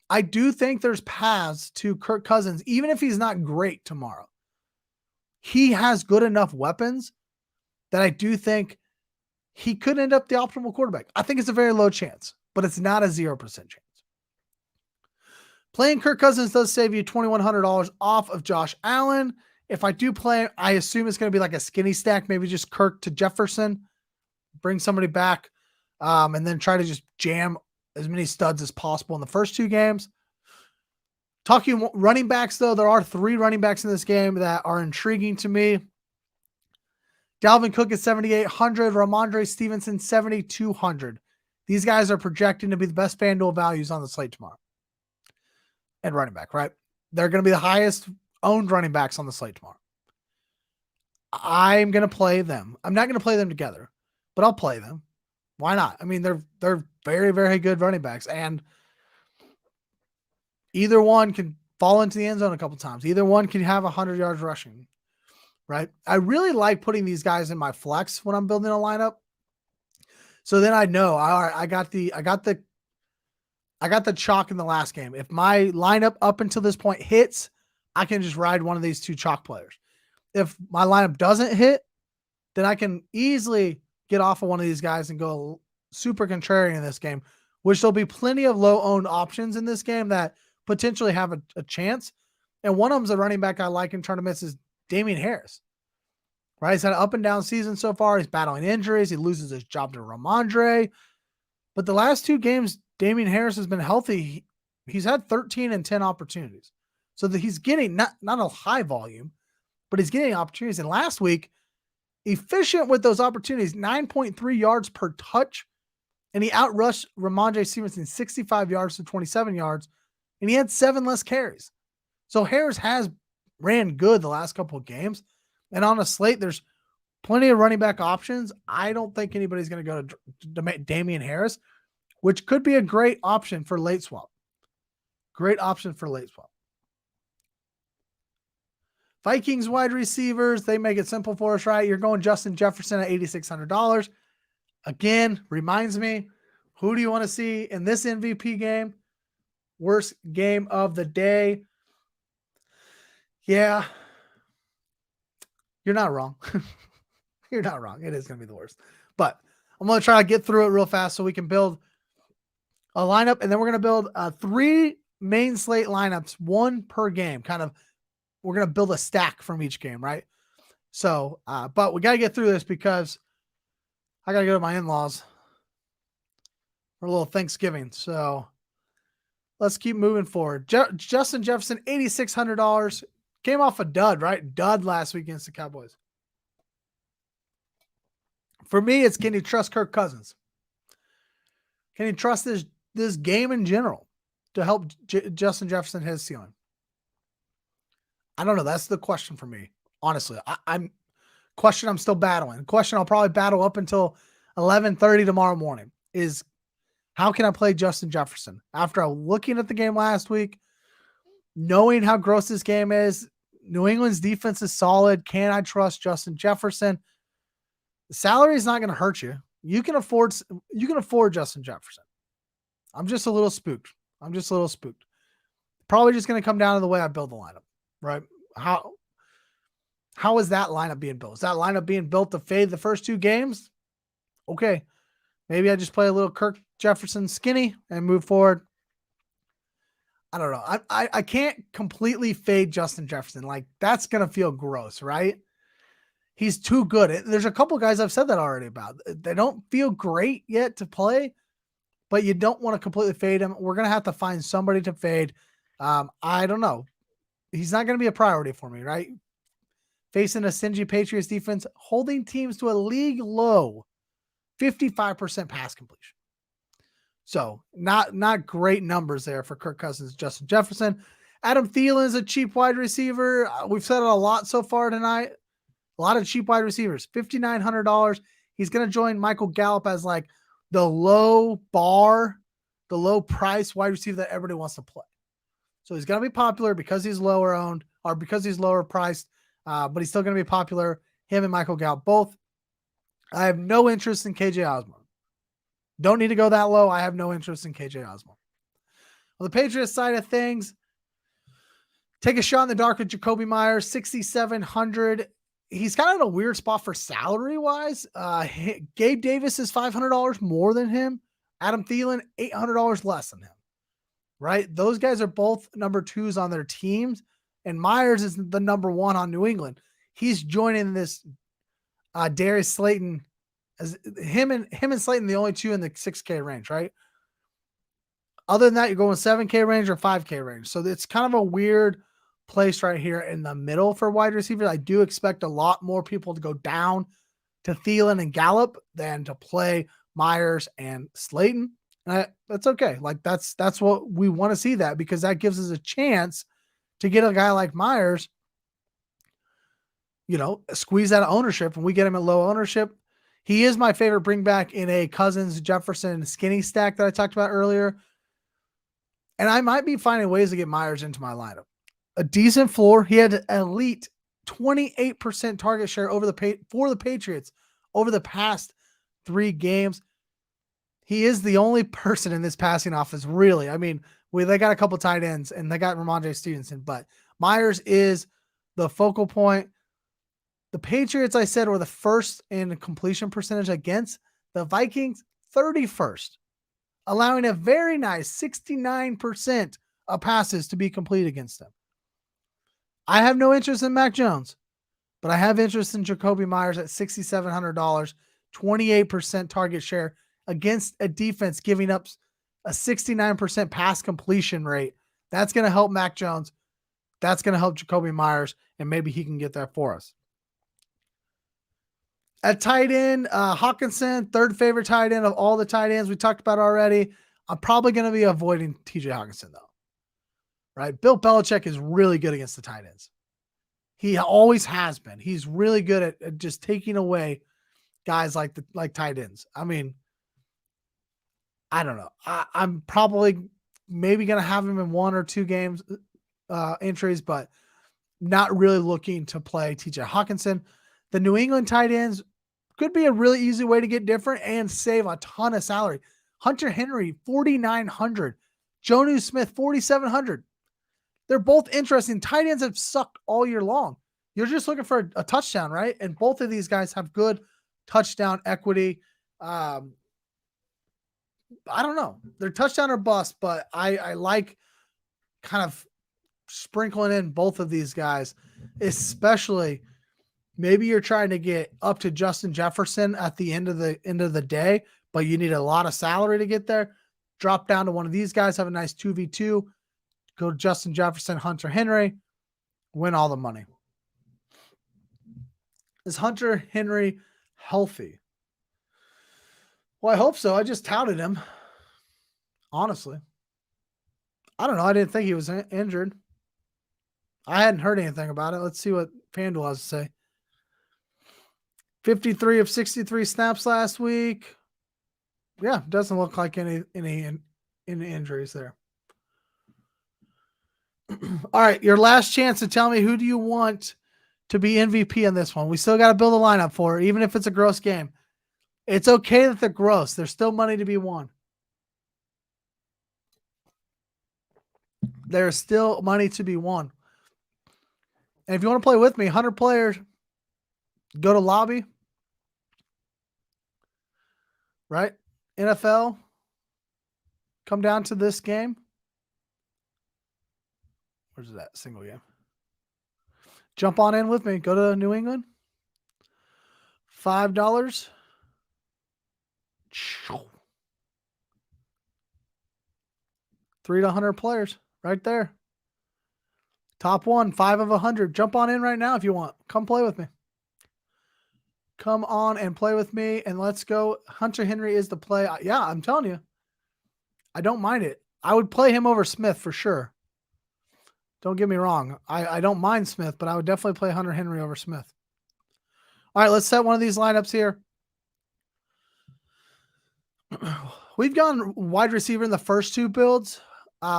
S2: I do think there's paths to Kirk Cousins, even if he's not great tomorrow. He has good enough weapons that I do think he could end up the optimal quarterback. I think it's a very low chance, but it's not a 0% chance. Playing Kirk Cousins does save you $2,100 off of Josh Allen. If I do play, I assume it's going to be like a skinny stack, maybe just Kirk to Jefferson, bring somebody back, and then try to just jam as many studs as possible in the first 2 games. Talking running backs, though, there are 3 running backs in this game that are intriguing to me. Dalvin Cook at 7,800. Ramondre Stevenson, 7,200. These guys are projecting to be the best FanDuel values on the slate tomorrow. And running back, right? They're going to be the highest owned running backs on the slate tomorrow. I'm going to play them. I'm not going to play them together, but I'll play them. Why not? I mean, they're very, very good running backs, and either one can fall into the end zone a couple times. Either one can have 100 yards rushing, right? I really like putting these guys in my flex when I'm building a lineup. So then I know, all right, I got the chalk in the last game. If my lineup up until this point hits, I can just ride one of these two chalk players. If my lineup doesn't hit, then I can easily get off of one of these guys and go super contrarian in this game, which there'll be plenty of low-owned options in this game that potentially have a chance. And one of them's a running back I like in tournaments is Damian Harris. Right? He's had an up and down season so far. He's battling injuries. He loses his job to Ramondre. But the last two games, Damian Harris has been healthy. He's had 13 and 10 opportunities. So that he's getting not a high volume, but he's getting opportunities. And last week, efficient with those opportunities, 9.3 yards per touch. And he outrushed Ramondre Stevenson 65 yards to 27 yards. And he had 7 less carries. So Harris has ran good the last couple of games. And on a slate, there's plenty of running back options. I don't think anybody's going to go to Damian Harris, which could be a great option for late swap. Great option for late swap. Vikings wide receivers, they make it simple for us, right? You're going Justin Jefferson at $8,600. Again, reminds me, who do you want to see in this MVP game? Worst game of the day. Yeah. You're not wrong. You're not wrong. It is going to be the worst. But I'm going to try to get through it real fast so we can build a lineup. And then we're going to build 3 main slate lineups, 1 per game. We're going to build a stack from each game, right? So, but we got to get through this because I got to go to my in-laws for a little Thanksgiving. So let's keep moving forward. Justin Jefferson, $8,600. Came off a dud, right? Dud last week against the Cowboys. For me, it's can you trust Kirk Cousins? Can you trust this game in general to help Justin Jefferson hit his ceiling? I don't know. That's the question for me. Honestly, I'm still battling. Question I'll probably battle up until 11:30 tomorrow morning is how can I play Justin Jefferson? After looking at the game last week, knowing how gross this game is, New England's defense is solid. Can I trust Justin Jefferson? The salary is not going to hurt you. You can afford Justin Jefferson. I'm just a little spooked. Probably just going to come down to the way I build the lineup, right? How is that lineup being built? Is that lineup being built to fade the first 2 games? Okay. Maybe I just play a little Kirk Jefferson skinny and move forward. I don't know. I can't completely fade Justin Jefferson. Like, that's going to feel gross, right? He's too good. There's a couple guys I've said that already about. They don't feel great yet to play, but you don't want to completely fade him. We're going to have to find somebody to fade. I don't know. He's not going to be a priority for me, right? Facing a stingy Patriots defense, holding teams to a league low 55% pass completion. So not great numbers there for Kirk Cousins, Justin Jefferson. Adam Thielen is a cheap wide receiver. We've said it a lot so far tonight. A lot of cheap wide receivers, $5,900. He's going to join Michael Gallup as like the low bar, the low price wide receiver that everybody wants to play. So he's going to be popular because he's lower owned or because he's lower priced, but he's still going to be popular. Him and Michael Gallup both. I have no interest in KJ Osborne. Don't need to go that low. I have no interest in KJ Osborne. On the Patriots side of things, take a shot in the dark with Jacoby Myers, $6,700. He's kind of in a weird spot for salary wise. Gabe Davis is $500 more than him. Adam Thielen, $800 less than him. Right? Those guys are both number 2s on their teams, and Myers is the number 1 on New England. He's joining this Darius Slayton. As him and Slayton, the only 2 in the 6K range, right? Other than that, you're going 7K range or 5K range. So it's kind of a weird place right here in the middle for wide receivers. I do expect a lot more people to go down to Thielen and Gallup than to play Myers and Slayton. That's okay. Like that's what we want to see, that because that gives us a chance to get a guy like Myers, squeeze out of ownership, and we get him at low ownership. He is my favorite bring back in a Cousins Jefferson skinny stack that I talked about earlier. And I might be finding ways to get Myers into my lineup. A decent floor. He had an elite 28% target share for the Patriots over the past 3 games. He is the only person in this passing offense, really. I mean, they got a couple tight ends and they got Ramondre Stevenson, but Myers is the focal point. The Patriots, I said, were the first in completion percentage against the Vikings, 31st, allowing a very nice 69% of passes to be complete against them. I have no interest in Mac Jones, but I have interest in Jacoby Myers at $6,700, 28% target share against a defense giving up a 69% pass completion rate. That's going to help Mac Jones. That's going to help Jacoby Myers, and maybe he can get there for us. At tight end, Hawkinson, third favorite tight end of all the tight ends we talked about already. I'm probably going to be avoiding TJ Hawkinson, though. Right? Bill Belichick is really good against the tight ends. He always has been. He's really good at just taking away guys like tight ends. I mean, I don't know. I'm probably maybe going to have him in 1 or 2 games entries, but not really looking to play TJ Hawkinson. The New England tight ends could be a really easy way to get different and save a ton of salary. Hunter Henry, $4,900. Jonnu Smith, $4,700. They're both interesting. Tight ends have sucked all year long. You're just looking for a touchdown, right? And both of these guys have good touchdown equity. I don't know. They're touchdown or bust, but I like kind of sprinkling in both of these guys, especially maybe you're trying to get up to Justin Jefferson at the end of the day, but you need a lot of salary to get there. Drop down to one of these guys, have a nice 2v2, go to Justin Jefferson, Hunter Henry, win all the money. Is Hunter Henry healthy? Well, I hope so. I just touted him. Honestly. I don't know. I didn't think he was injured. I hadn't heard anything about it. Let's see what FanDuel has to say. 53 of 63 snaps last week. Yeah, doesn't look like any injuries there. All right, your last chance to tell me who do you want to be MVP in this one. We still got to build a lineup for it, even if it's a gross game. It's okay that they're gross. There's still money to be won. There's still money to be won. And if you want to play with me, 100 players, go to lobby. Right? NFL. Come down to this game. Where's that single game? Jump on in with me. Go to New England. $5. 3 to 100 players right there. Top one, 5 of 100. Jump on in right now if you want. Come play with me. Come on and play with me, and let's go. Hunter Henry is the play. Yeah, I'm telling you. I don't mind it. I would play him over Smith for sure. Don't get me wrong. I don't mind Smith, but I would definitely play Hunter Henry over Smith. All right, let's set one of these lineups here. We've gone wide receiver in the first 2 builds.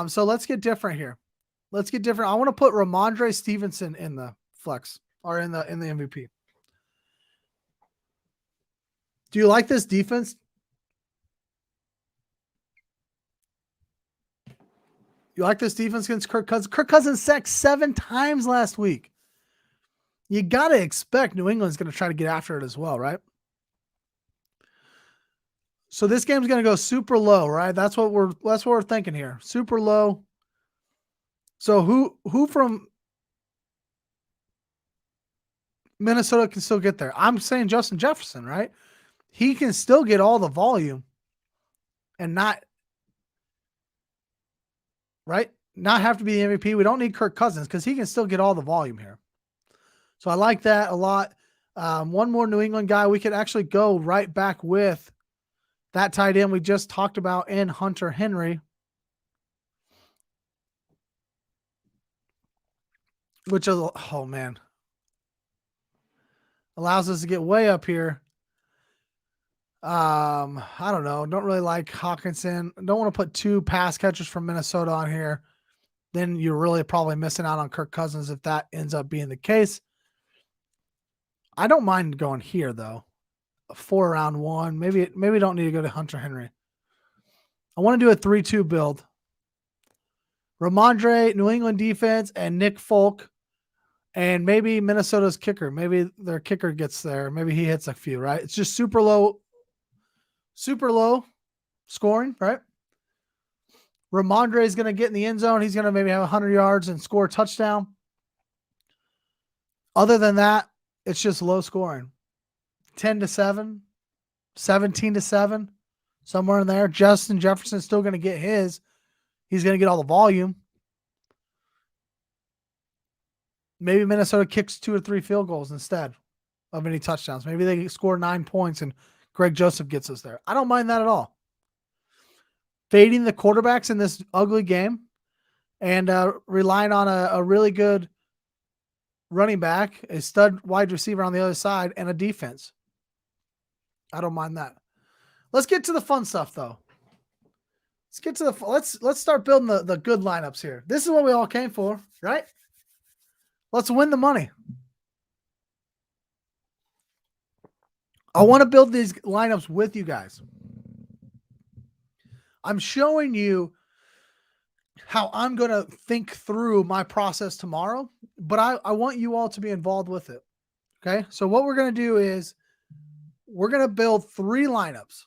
S2: So let's get different here. Let's get different. I want to put Ramondre Stevenson in the flex or in the MVP. Do you like this defense? You like this defense against Kirk Cousins? Kirk Cousins sacked 7 times last week. You got to expect New England's going to try to get after it as well, right? So this game's going to go super low, right? That's what we're thinking here. Super low. So who from Minnesota can still get there? I'm saying Justin Jefferson, right? He can still get all the volume and not have to be the MVP. We don't need Kirk Cousins because he can still get all the volume here. So I like that a lot. One more New England guy. We could actually go right back with that tight end we just talked about in Hunter Henry, which is, oh man, allows us to get way up here. I don't know. Don't really like Hawkinson. Don't want to put 2 pass catchers from Minnesota on here. Then you're really probably missing out on Kirk Cousins if that ends up being the case. I don't mind going here though. A 4 round 1. Maybe don't need to go to Hunter Henry. I want to do a 3-2 build. Ramondre, New England defense, and Nick Folk, and maybe Minnesota's kicker. Maybe their kicker gets there. Maybe he hits a few, right? It's just super low scoring, right? Ramondre is going to get in the end zone. He's going to maybe have 100 yards and score a touchdown. Other than that, it's just low scoring. 10-7, 17-7, somewhere in there. Justin Jefferson's still going to get his. He's going to get all the volume. Maybe Minnesota kicks 2 or 3 field goals instead of any touchdowns. Maybe they score 9 points and Greg Joseph gets us there. I don't mind that at all. Fading the quarterbacks in this ugly game and relying on a really good running back, a stud wide receiver on the other side, and a defense. I don't mind that. Let's get to the fun stuff though. Let's start building the good lineups here. This is what we all came for, right? Let's win the money. I want to build these lineups with you guys. I'm showing you how I'm going to think through my process tomorrow, but I want you all to be involved with it. Okay. So what we're going to do is we're going to build 3 lineups.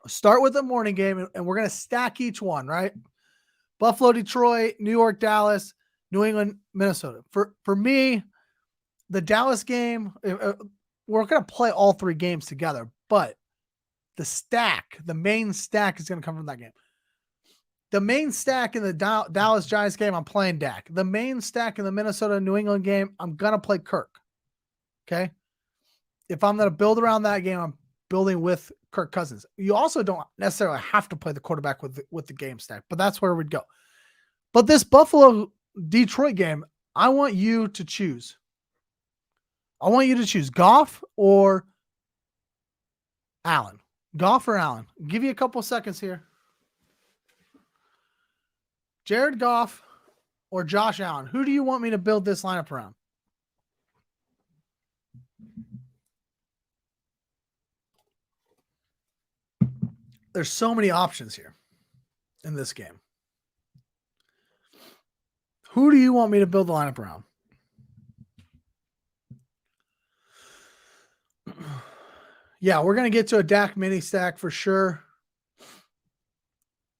S2: Start with the morning game and we're going to stack each one, right? Buffalo, Detroit, New York, Dallas, New England, Minnesota. For me, the Dallas game, we're going to play all 3 games together, but the main stack is going to come from that game. The main stack in the Dallas Giants game, I'm playing Dak. The main stack in the Minnesota New England game, I'm going to play Kirk. Okay. If I'm going to build around that game, I'm building with Kirk Cousins. You also don't necessarily have to play the quarterback with the game stack, but that's where we'd go. But this Buffalo Detroit game, I want you to choose. I want you to choose Goff or Allen. Goff or Allen. I'll give you a couple seconds here. Jared Goff or Josh Allen. Who do you want me to build this lineup around? There's so many options here in this game. Who do you want me to build the lineup around? Yeah, we're going to get to a Dak mini stack for sure.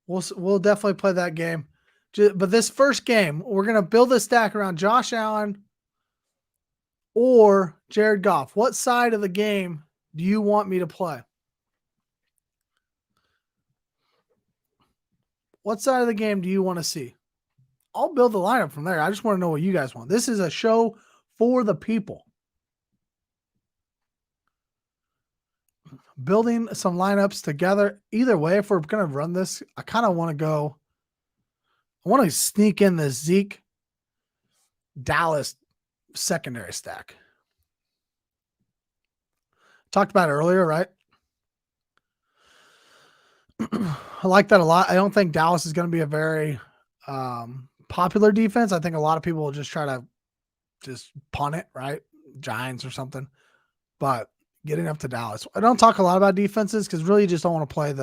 S2: We'll definitely play that game. But this first game, we're going to build a stack around Josh Allen or Jared Goff. What side of the game do you want me to play? What side of the game do you want to see? I'll build the lineup from there. I just want to know what you guys want. This is a show for the people. Building some lineups together. Either way, if we're going to run this, I kind of want to go. I want to sneak in the Zeke Dallas secondary stack. Talked about it earlier, right? I like that a lot. I don't think Dallas is going to be a very popular defense. I think a lot of people will just try to just punt it, right? Giants or something. But getting up to Dallas. I don't talk a lot about defenses because really you just don't want to play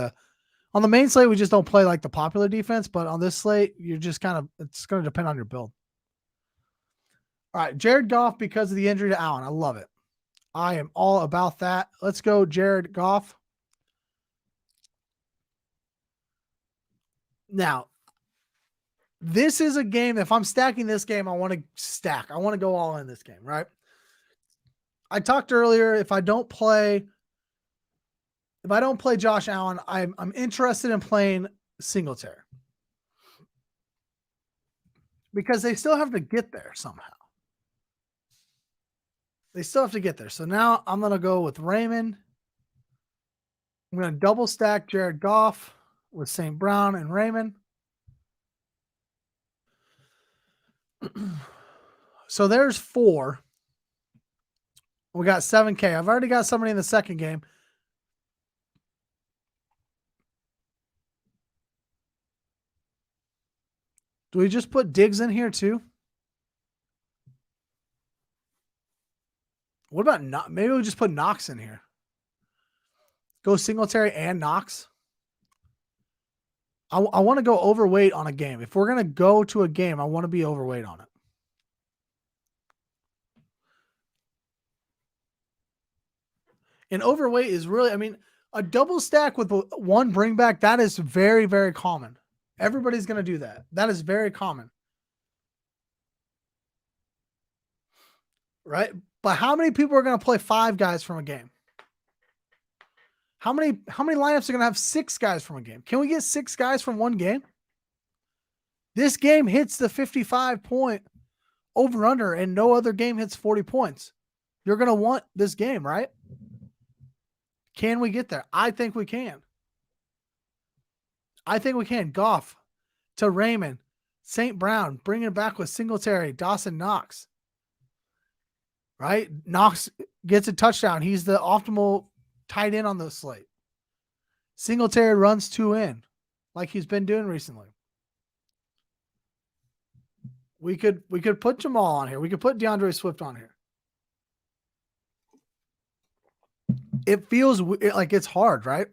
S2: on the main slate, we just don't play like the popular defense, but on this slate, you're just it's going to depend on your build. All right, Jared Goff because of the injury to Allen. I love it. I am all about that. Let's go Jared Goff. Now, this is a game, if I'm stacking this game, I want to stack. I want to go all in this game, right? I talked earlier, if I don't play Josh Allen, I'm interested in playing Singletary. Because they still have to get there somehow. They still have to get there. So now I'm going to go with Raymond. I'm going to double stack Jared Goff with St. Brown and Raymond. So there's 4. We got 7K. I've already got somebody in the second game. Do we just put Diggs in here too? What about not? Maybe we just put Knox in here. Go Singletary and Knox. I want to go overweight on a game. If we're going to go to a game, I want to be overweight on it. And overweight is really, I mean, a double stack with one bring back, that is very, very common. Everybody's going to do that. That is very common. Right? But how many people are going to play 5 guys from a game? How many lineups are going to have 6 guys from a game? Can we get 6 guys from one game? This game hits the 55-point over-under, and no other game hits 40 points. You're going to want this game, right? Can we get there? I think we can. Goff to Raymond, St. Brown, bringing it back with Singletary, Dawson Knox. Right? Knox gets a touchdown. He's the optimal tight end on the slate. Singletary runs 2 in like he's been doing recently. We could put Jamal on here. We could put DeAndre Swift on here. It feels like it's hard, right?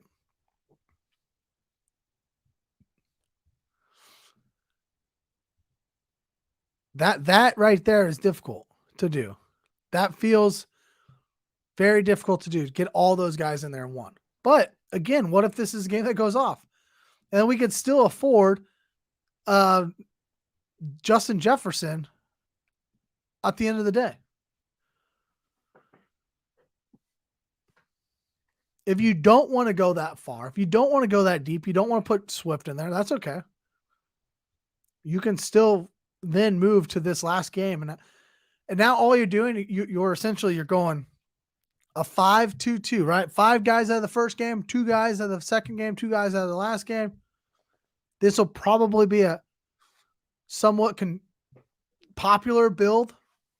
S2: That right there is difficult to do. That feels very difficult to do. Get all those guys in there in one. But again, what if this is a game that goes off? And we could still afford Justin Jefferson at the end of the day. If you don't want to go that far, if you don't want to go that deep, you don't want to put Swift in there, that's okay. You can still then move to this last game. And now all you're doing, you're essentially, you're going a 5-2-2, right? 5 guys out of the first game, 2 guys out of the second game, 2 guys out of the last game. This will probably be a somewhat popular build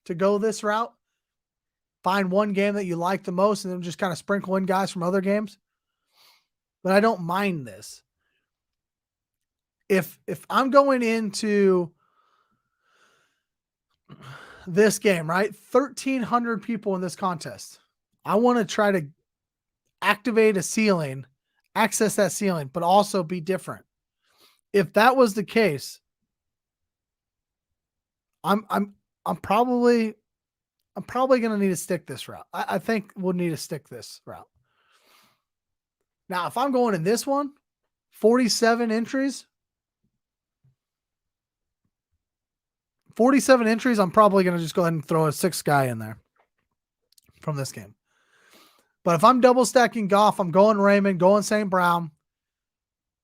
S2: to go this route. Find one game that you like the most and then just kind of sprinkle in guys from other games. But I don't mind this. If I'm going into this game, right? 1,300 people in this contest. I want to try to activate a ceiling, access that ceiling, but also be different. If that was the case, I'm probably going to need to stick this route. I think we'll need to stick this route. Now, if I'm going in this one, 47 entries, I'm probably going to just go ahead and throw a 6th guy in there from this game. But if I'm double stacking Goff, I'm going Raymond, going St. Brown,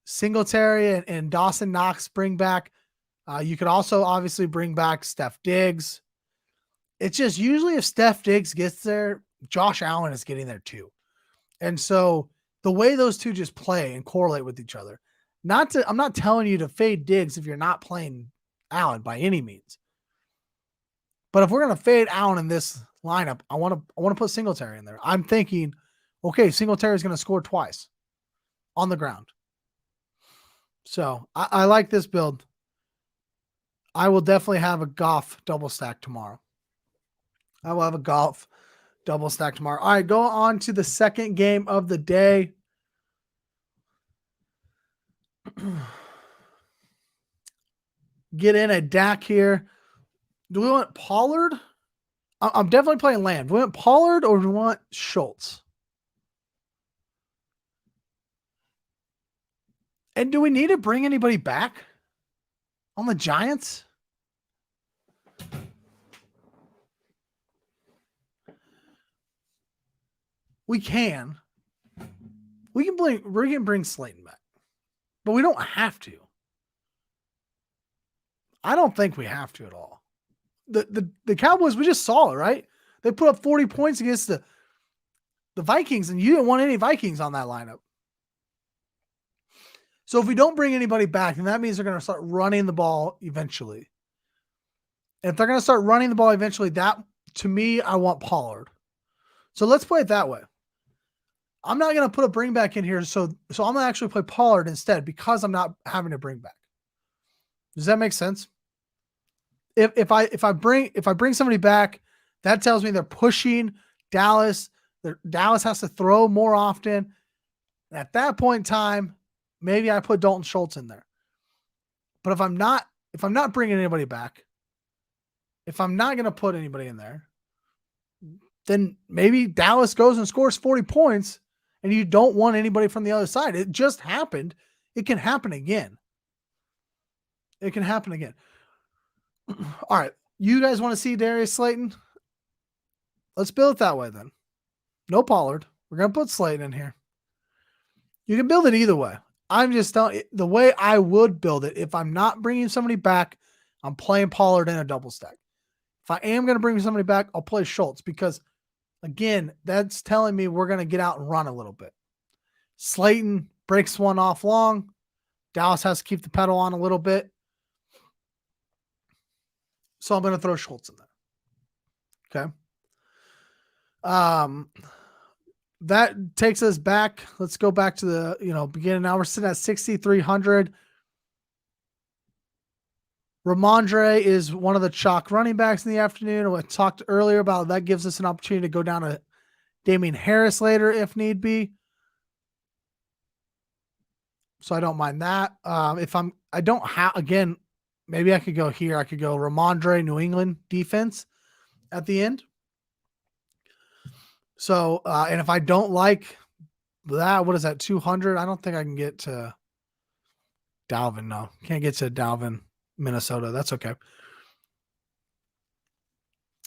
S2: Singletary and Dawson Knox bring back. You could also obviously bring back Steph Diggs. It's just usually if Steph Diggs gets there, Josh Allen is getting there too. And so the way those two just play and correlate with each other, I'm not telling you to fade Diggs if you're not playing Allen by any means. But if we're going to fade Allen in this lineup, I want to put Singletary in there. I'm thinking, okay, Singletary is going to score twice on the ground. So I like this build. I will definitely have a Goff double stack tomorrow. All right, go on to the second game of the day. Get in a Dak here. Do we want Pollard? I'm definitely playing Lamb. Do we want Pollard or do we want Schultz? And do we need to bring anybody back on the Giants? We can. We can bring Slayton back. But we don't have to. I don't think we have to at all. The Cowboys, we just saw it, right? They put up 40 points against the Vikings, and you didn't want any Vikings on that lineup. So if we don't bring anybody back, then that means they're going to start running the ball eventually. And if they're going to start running the ball eventually, that, to me, I want Pollard. So let's play it that way. I'm not going to put a bring back in here, so I'm going to actually play Pollard instead because I'm not having to bring back. Does that make sense? If I bring somebody back, that tells me they're pushing Dallas. Dallas has to throw more often. And at that point in time, maybe I put Dalton Schultz in there. But if I'm not bringing anybody back, if I'm not going to put anybody in there, then maybe Dallas goes and scores 40 points and you don't want anybody from the other side. It just happened. It can happen again. It can happen again. All right. You guys want to see Darius Slayton? Let's build it that way then. No Pollard. We're going to put Slayton in here. You can build it either way. I'm just telling you, the way I would build it, if I'm not bringing somebody back, I'm playing Pollard in a double stack. If I am going to bring somebody back, I'll play Schultz because, again, that's telling me we're going to get out and run a little bit. Slayton breaks one off long. Dallas has to keep the pedal on a little bit. So I'm going to throw Schultz in there. Okay. That takes us back. Let's go back to the beginning. Now we're sitting at 6,300. Ramondre is one of the chalk running backs in the afternoon. I talked earlier about that gives us an opportunity to go down to Damian Harris later if need be. So I don't mind that. Maybe I could go here. I could go Ramondre, New England defense at the end. So, and if I don't like that, what is that, 200? I don't think I can get to Dalvin. No, can't get to Dalvin, Minnesota. That's okay.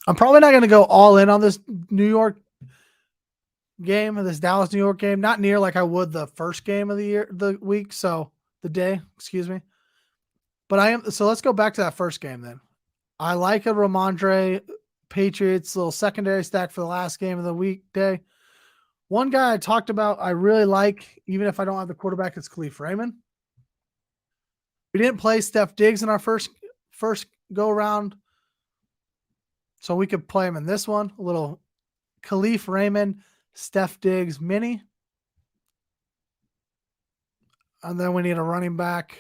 S2: I'm probably not going to go all in on this New York game, this Dallas, New York game. Not near like I would the first game of the week. So the day, excuse me. But so let's go back to that first game then. I like a Ramondre Patriots little secondary stack for the last game of the weekday. One guy I talked about I really like, even if I don't have the quarterback, it's Khalif Raymond. We didn't play Steph Diggs in our first go around, so we could play him in this one. A little Khalif Raymond, Steph Diggs mini. And then we need a running back.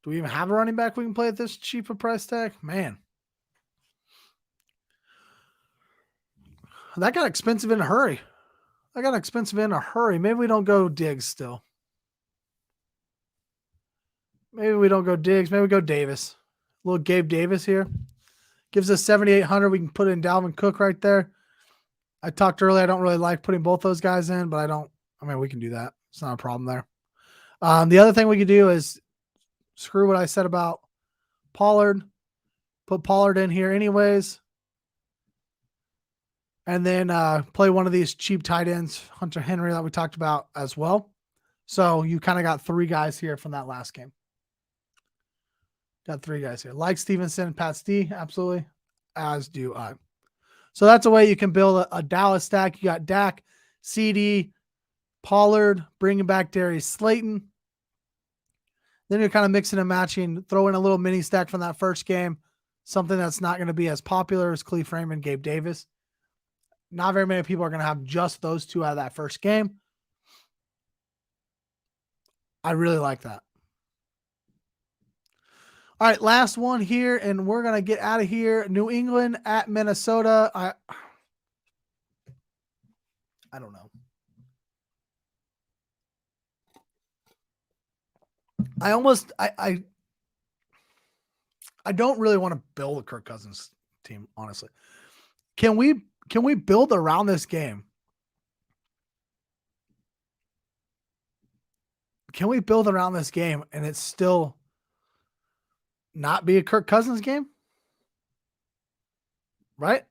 S2: Do we even have a running back we can play at this cheaper price tag? Man. That got expensive in a hurry. Maybe we don't go Diggs still. Maybe we don't go Diggs. Maybe we go Davis. A little Gabe Davis here. Gives us 7,800. We can put in Dalvin Cook right there. I talked earlier. I don't really like putting both those guys in, but we can do that. It's not a problem there. The other thing we could do is screw what I said about Pollard. Put Pollard in here anyways. And then play one of these cheap tight ends, Hunter Henry, that we talked about as well. So you kind of got three guys here from that last game. Got three guys here. Like Stevenson, Pat D, absolutely, as do I. So that's a way you can build a Dallas stack. You got Dak, CD, Pollard, bringing back Darius Slayton. Then you're kind of mixing and matching, throw in a little mini stack from that first game. Something that's not going to be as popular as Khalif Raymond, Gabe Davis. Not very many people are going to have just those two out of that first game. I really like that. All right, last one here, and we're going to get out of here. New England at Minnesota. I don't know. I don't really want to build a Kirk Cousins team, honestly. Can we build around this game? Can we build around this game and it's still not be a Kirk Cousins game? Right?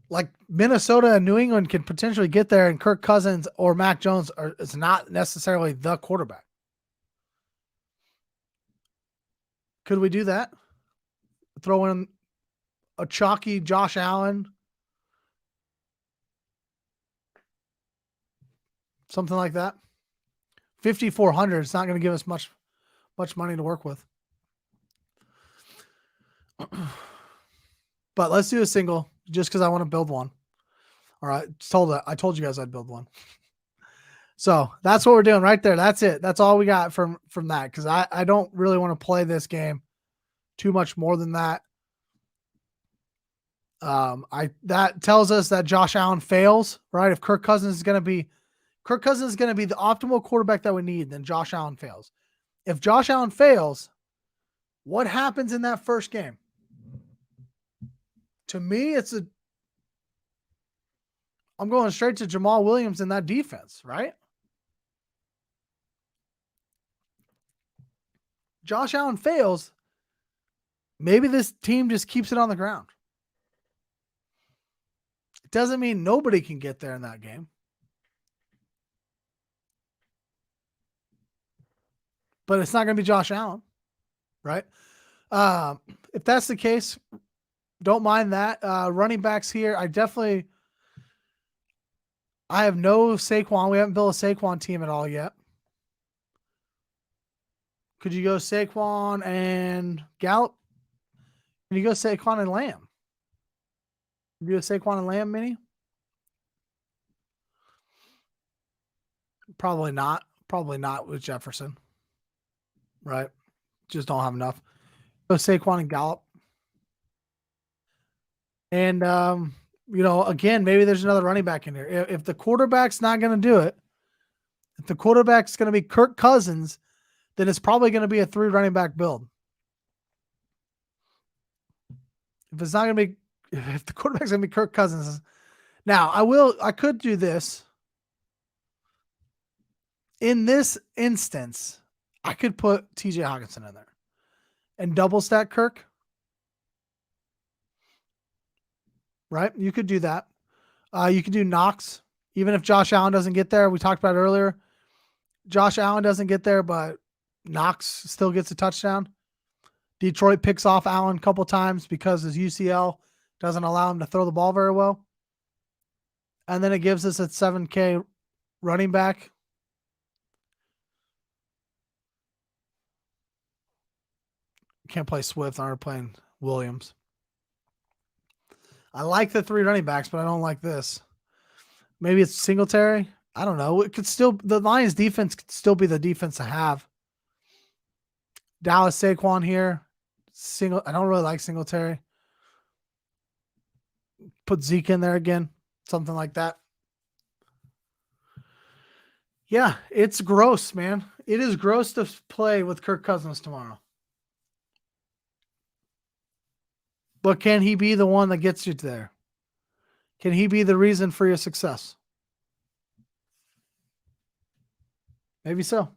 S2: Like Minnesota and New England can potentially get there, and Kirk Cousins or Mac Jones is not necessarily the quarterback. Could we do that? Throw in a chalky Josh Allen something like that. 5,400. It's not going to give us much money to work with. But let's do a single just because I want to build one. All right. I told you guys I'd build one. So that's what we're doing right there. That's it. That's all we got from that. Cause I don't really want to play this game too much more than that. That tells us that Josh Allen fails, right? If Kirk Cousins is going to be the optimal quarterback that we need, then Josh Allen fails. If Josh Allen fails, what happens in that first game? To me, I'm going straight to Jamal Williams in that defense, right? Josh Allen fails. Maybe this team just keeps it on the ground. It doesn't mean nobody can get there in that game. But it's not going to be Josh Allen, right? If that's the case, don't mind that. Running backs here, I have no Saquon. We haven't built a Saquon team at all yet. Could you go Saquon and Gallup? Can you go Saquon and Lamb? Can you do a Saquon and Lamb mini? Probably not. Probably not with Jefferson. Right? Just don't have enough. Go Saquon and Gallup. And, again, maybe there's another running back in here. If the quarterback's not going to do it, if the quarterback's going to be Kirk Cousins, then it's probably going to be a 3 running back build. If the quarterback's going to be Kirk Cousins. Now, I could do this. In this instance, I could put TJ Hawkinson in there and double stack Kirk. Right? You could do that. You could do Knox. Even if Josh Allen doesn't get there, we talked about it earlier. Josh Allen doesn't get there, but Knox still gets a touchdown. Detroit picks off Allen a couple times because his UCL doesn't allow him to throw the ball very well. And then it gives us a 7K running back. Can't play Swift. I'm playing Williams. I like the 3 running backs, but I don't like this. Maybe it's Singletary. I don't know. The Lions defense could still be the defense to have. Dallas Saquon here. I don't really like Singletary. Put Zeke in there again. Something like that. Yeah, it's gross, man. It is gross to play with Kirk Cousins tomorrow. But can he be the one that gets you there? Can he be the reason for your success? Maybe so.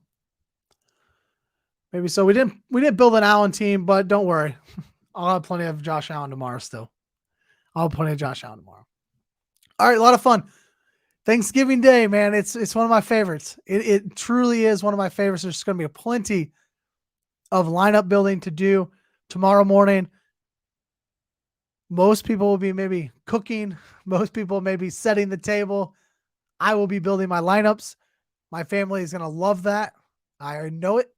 S2: Maybe so. We didn't build an Allen team, but don't worry. I'll have plenty of Josh Allen tomorrow still. All right, a lot of fun. Thanksgiving Day, man. It's one of my favorites. It truly is one of my favorites. There's going to be plenty of lineup building to do tomorrow morning. Most people will be maybe cooking. Most people may be setting the table. I will be building my lineups. My family is going to love that. I know it.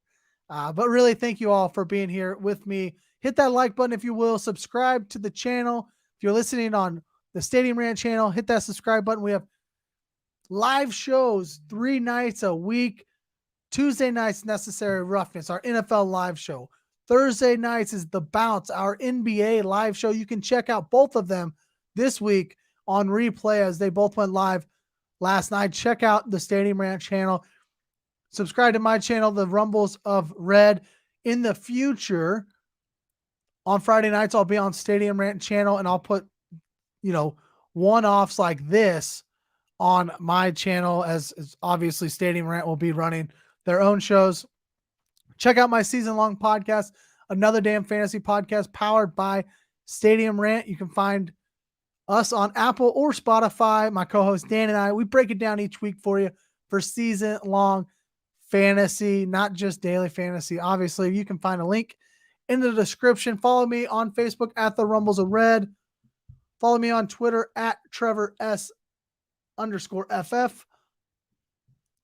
S2: But really, thank you all for being here with me. Hit that like button if you will. Subscribe to the channel. If you're listening on the Stadium Rant channel, hit that subscribe button. We have live shows 3 nights a week. Tuesday nights, Necessary Roughness, our NFL live show. Thursday nights is The Bounce, our NBA live show. You can check out both of them this week on replay as they both went live last night. Check out the Stadium Rant channel. Subscribe to my channel, The Rumbles of Red. In the future, on Friday nights, I'll be on Stadium Rant channel, and I'll put, one-offs like this on my channel as obviously Stadium Rant will be running their own shows. Check out my season-long podcast, Another Damn Fantasy Podcast, powered by Stadium Rant. You can find us on Apple or Spotify. My co-host Dan and I, we break it down each week for you for season-long fantasy, not just daily fantasy. Obviously, you can find a link in the description. Follow me on Facebook at The Rumbles of Red. Follow me on Twitter at Trevor S_FF.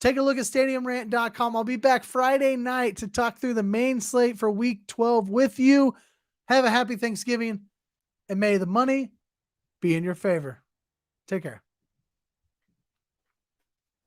S2: Take a look at stadiumrant.com. I'll be back Friday night to talk through the main slate for week 12 with you. Have a happy Thanksgiving, and may the money be in your favor. Take care.